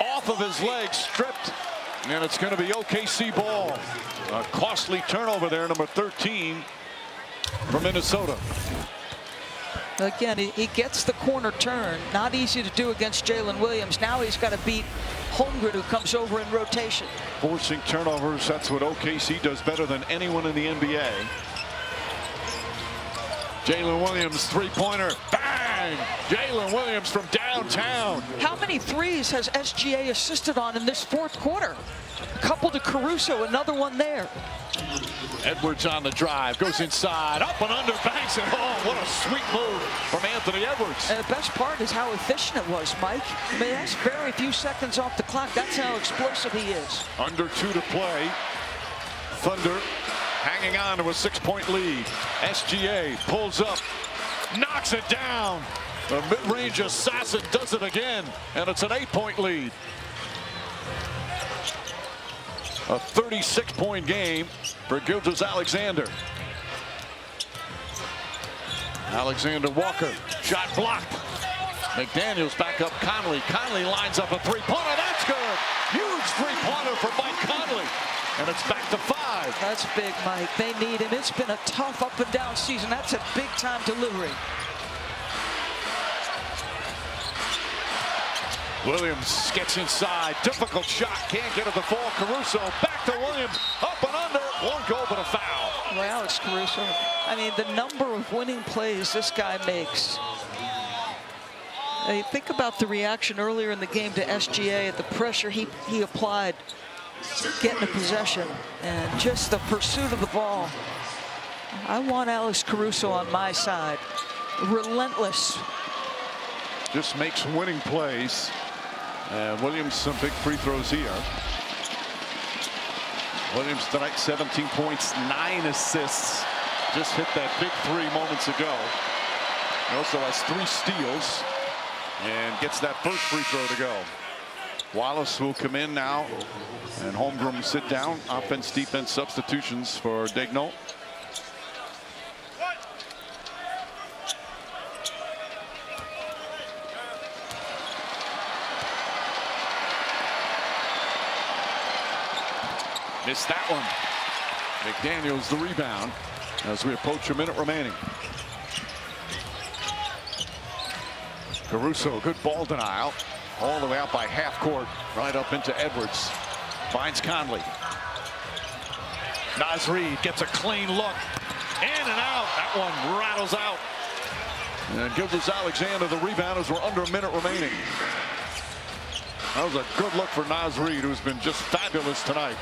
Off of his leg, stripped. And it's going to be OKC ball. A costly turnover there, number 13 from Minnesota. Again, he gets the corner turn. Not easy to do against Jalen Williams. Now he's got to beat Holmgren, who comes over in rotation. Forcing turnovers, that's what OKC does better than anyone in the NBA. Jalen Williams, 3-pointer. Bang! Jalen Williams from downtown. How many threes has SGA assisted on in this 4th quarter? A couple to Caruso, another one there. Edwards on the drive, goes inside, up and under, banks it home. What a sweet move from Anthony Edwards. And the best part is how efficient it was, Mike. I mean, that's very few seconds off the clock. That's how explosive he is. Under 2 to play. Thunder hanging on to a 6-point lead. SGA pulls up, knocks it down. The mid-range assassin does it again, and it's an 8-point lead. A 36-point game for Gilgeous-Alexander. Alexander Walker, shot blocked. McDaniels back up Conley. Conley lines up a 3-pointer. That's good. Huge 3-pointer for Mike Conley. And it's back to 5. That's big, Mike. They need him. It's been a tough up and down season. That's a big time delivery. Williams gets inside. Difficult shot. Can't get it to fall. Caruso back to Williams. Up and under. Won't go, but a foul. Well, Alex Caruso. I mean, the number of winning plays this guy makes. Think about the reaction earlier in the game to SGA at the pressure he applied getting a possession, and just the pursuit of the ball. I want Alex Caruso on my side. Relentless. Just makes winning plays. And Williams some big free throws here. Williams tonight 17 points, 9 assists. Just hit that big 3 moments ago. He also has 3 steals and gets that first free throw to go. Wallace will come in now, and Holmgren sit down. Offense, defense substitutions for Daigneault. Missed that one. McDaniels the rebound as we approach a minute remaining. Caruso, good ball denial. All the way out by half court, right up into Edwards. Finds Conley. Naz Reid gets a clean look. In and out. That one rattles out. And Gilgeous-Alexander, the rebounders were under a minute remaining. That was a good look for Naz Reid, who's been just fabulous tonight.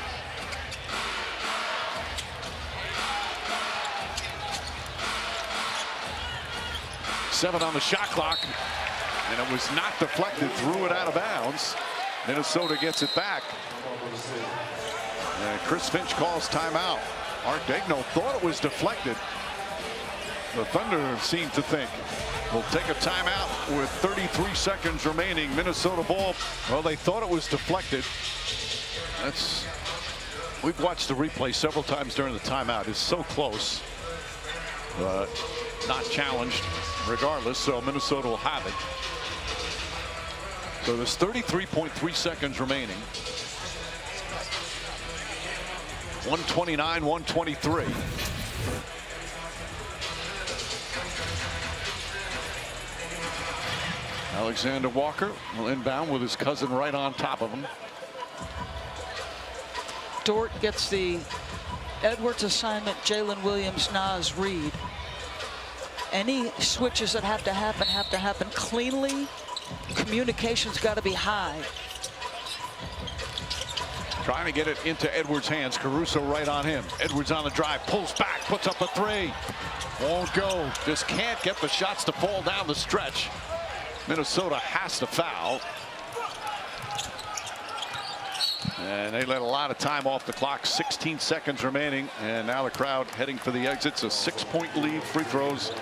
Seven on the shot clock. And it was not deflected, threw it out of bounds. Minnesota gets it back. And Chris Finch calls timeout. Art Daigneault thought it was deflected. The Thunder seemed to think we'll take a timeout with 33 seconds remaining. Minnesota ball. Well, they thought it was deflected. We've watched the replay several times during the timeout. It's so close, but not challenged regardless. So Minnesota will have it. So there's 33.3 seconds remaining. 129, 123. Alexander Walker will inbound with his cousin right on top of him. Dort gets the Edwards assignment, Jalen Williams, Naz Reid. Any switches that have to happen cleanly. Communication's got to be high. Trying to get it into Edwards' hands. Caruso right on him. Edwards on the drive, pulls back, puts up a 3. Won't go. Just can't get the shots to fall down the stretch. Minnesota has to foul. And they let a lot of time off the clock. 16 seconds remaining. And now the crowd heading for the exits. A 6-point lead. Free throws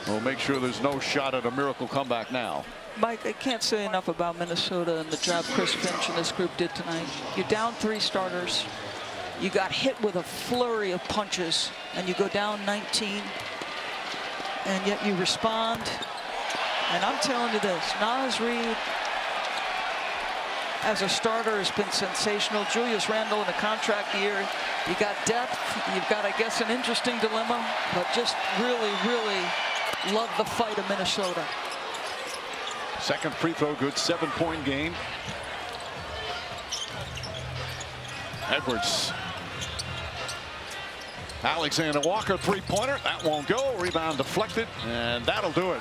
will make sure there's no shot at a miracle comeback now. Mike, I can't say enough about Minnesota and the job Chris Finch and this group did tonight. You're down 3 starters. You got hit with a flurry of punches, and you go down 19, and yet you respond. And I'm telling you this, Naz Reid, as a starter, has been sensational. Julius Randle in a contract year. You got depth. You've got, I guess, an interesting dilemma, but just really, really love the fight of Minnesota. Second free throw good, 7-point game. Edwards. Alexander Walker, 3-pointer. That won't go. Rebound deflected, and that'll do it.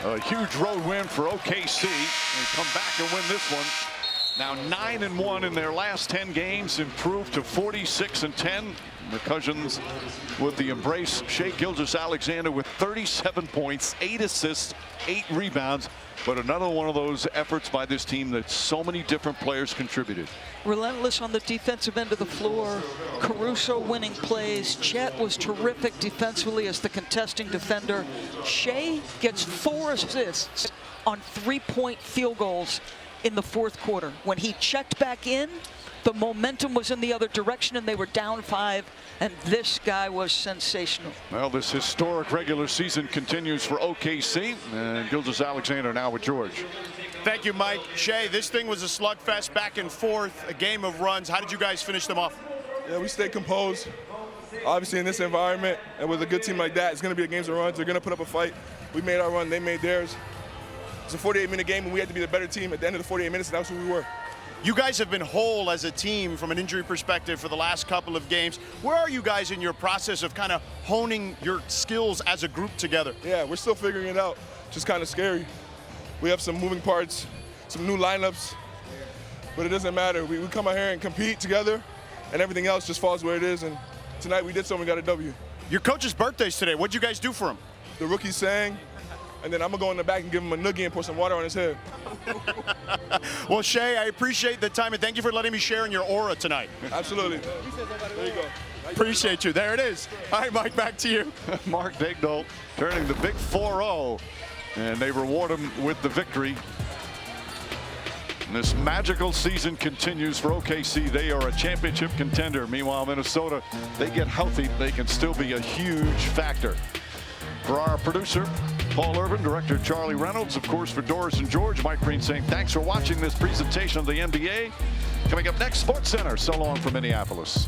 A huge road win for OKC. They come back and win this one. Now 9-1 in their last 10 games, improved to 46-10. The Cousins with the embrace. Shai Gilgeous-Alexander with 37 points, 8 assists, 8 rebounds. But another one of those efforts by this team that so many different players contributed. Relentless on the defensive end of the floor. Caruso winning plays. Chet was terrific defensively as the contesting defender. Shai gets 4 assists on 3-point field goals in the 4th quarter. When he checked back in, the momentum was in the other direction and they were down 5, and this guy was sensational. Well, this historic regular season continues for OKC, and Gilgeous-Alexander now with George. Thank you, Mike. Shai, this thing was a slugfest back and forth, a game of runs. How did you guys finish them off? Yeah, we stayed composed. Obviously, in this environment, and with a good team like that, it's going to be a games of runs. They're going to put up a fight. We made our run. They made theirs. It's a 48-minute game, and we had to be the better team at the end of the 48 minutes, and that's who we were. You guys have been whole as a team from an injury perspective for the last couple of games. Where are you guys in your process of kind of honing your skills as a group together? Yeah, we're still figuring it out. Just kind of scary. We have some moving parts, some new lineups, but it doesn't matter. We come out here and compete together, and everything else just falls where it is. And tonight we did something, we got a W. Your coach's birthday's today. What'd you guys do for him? The rookie sang, and then I'm going to go in the back and give him a noogie and pour some water on his head. Well, Shai, I appreciate the time, and thank you for letting me share in your aura tonight. Absolutely. There you go. Appreciate you. There it is. All right, Mike, back to you. Mark Daigneault turning the big 4-0, and they reward him with the victory. And this magical season continues for OKC. They are a championship contender. Meanwhile, Minnesota, they get healthy, they can still be a huge factor. For our producer, Paul Urban, director Charlie Reynolds, of course, for Doris and George, Mike Green saying thanks for watching this presentation of the NBA. Coming up next, SportsCenter. So long from Minneapolis.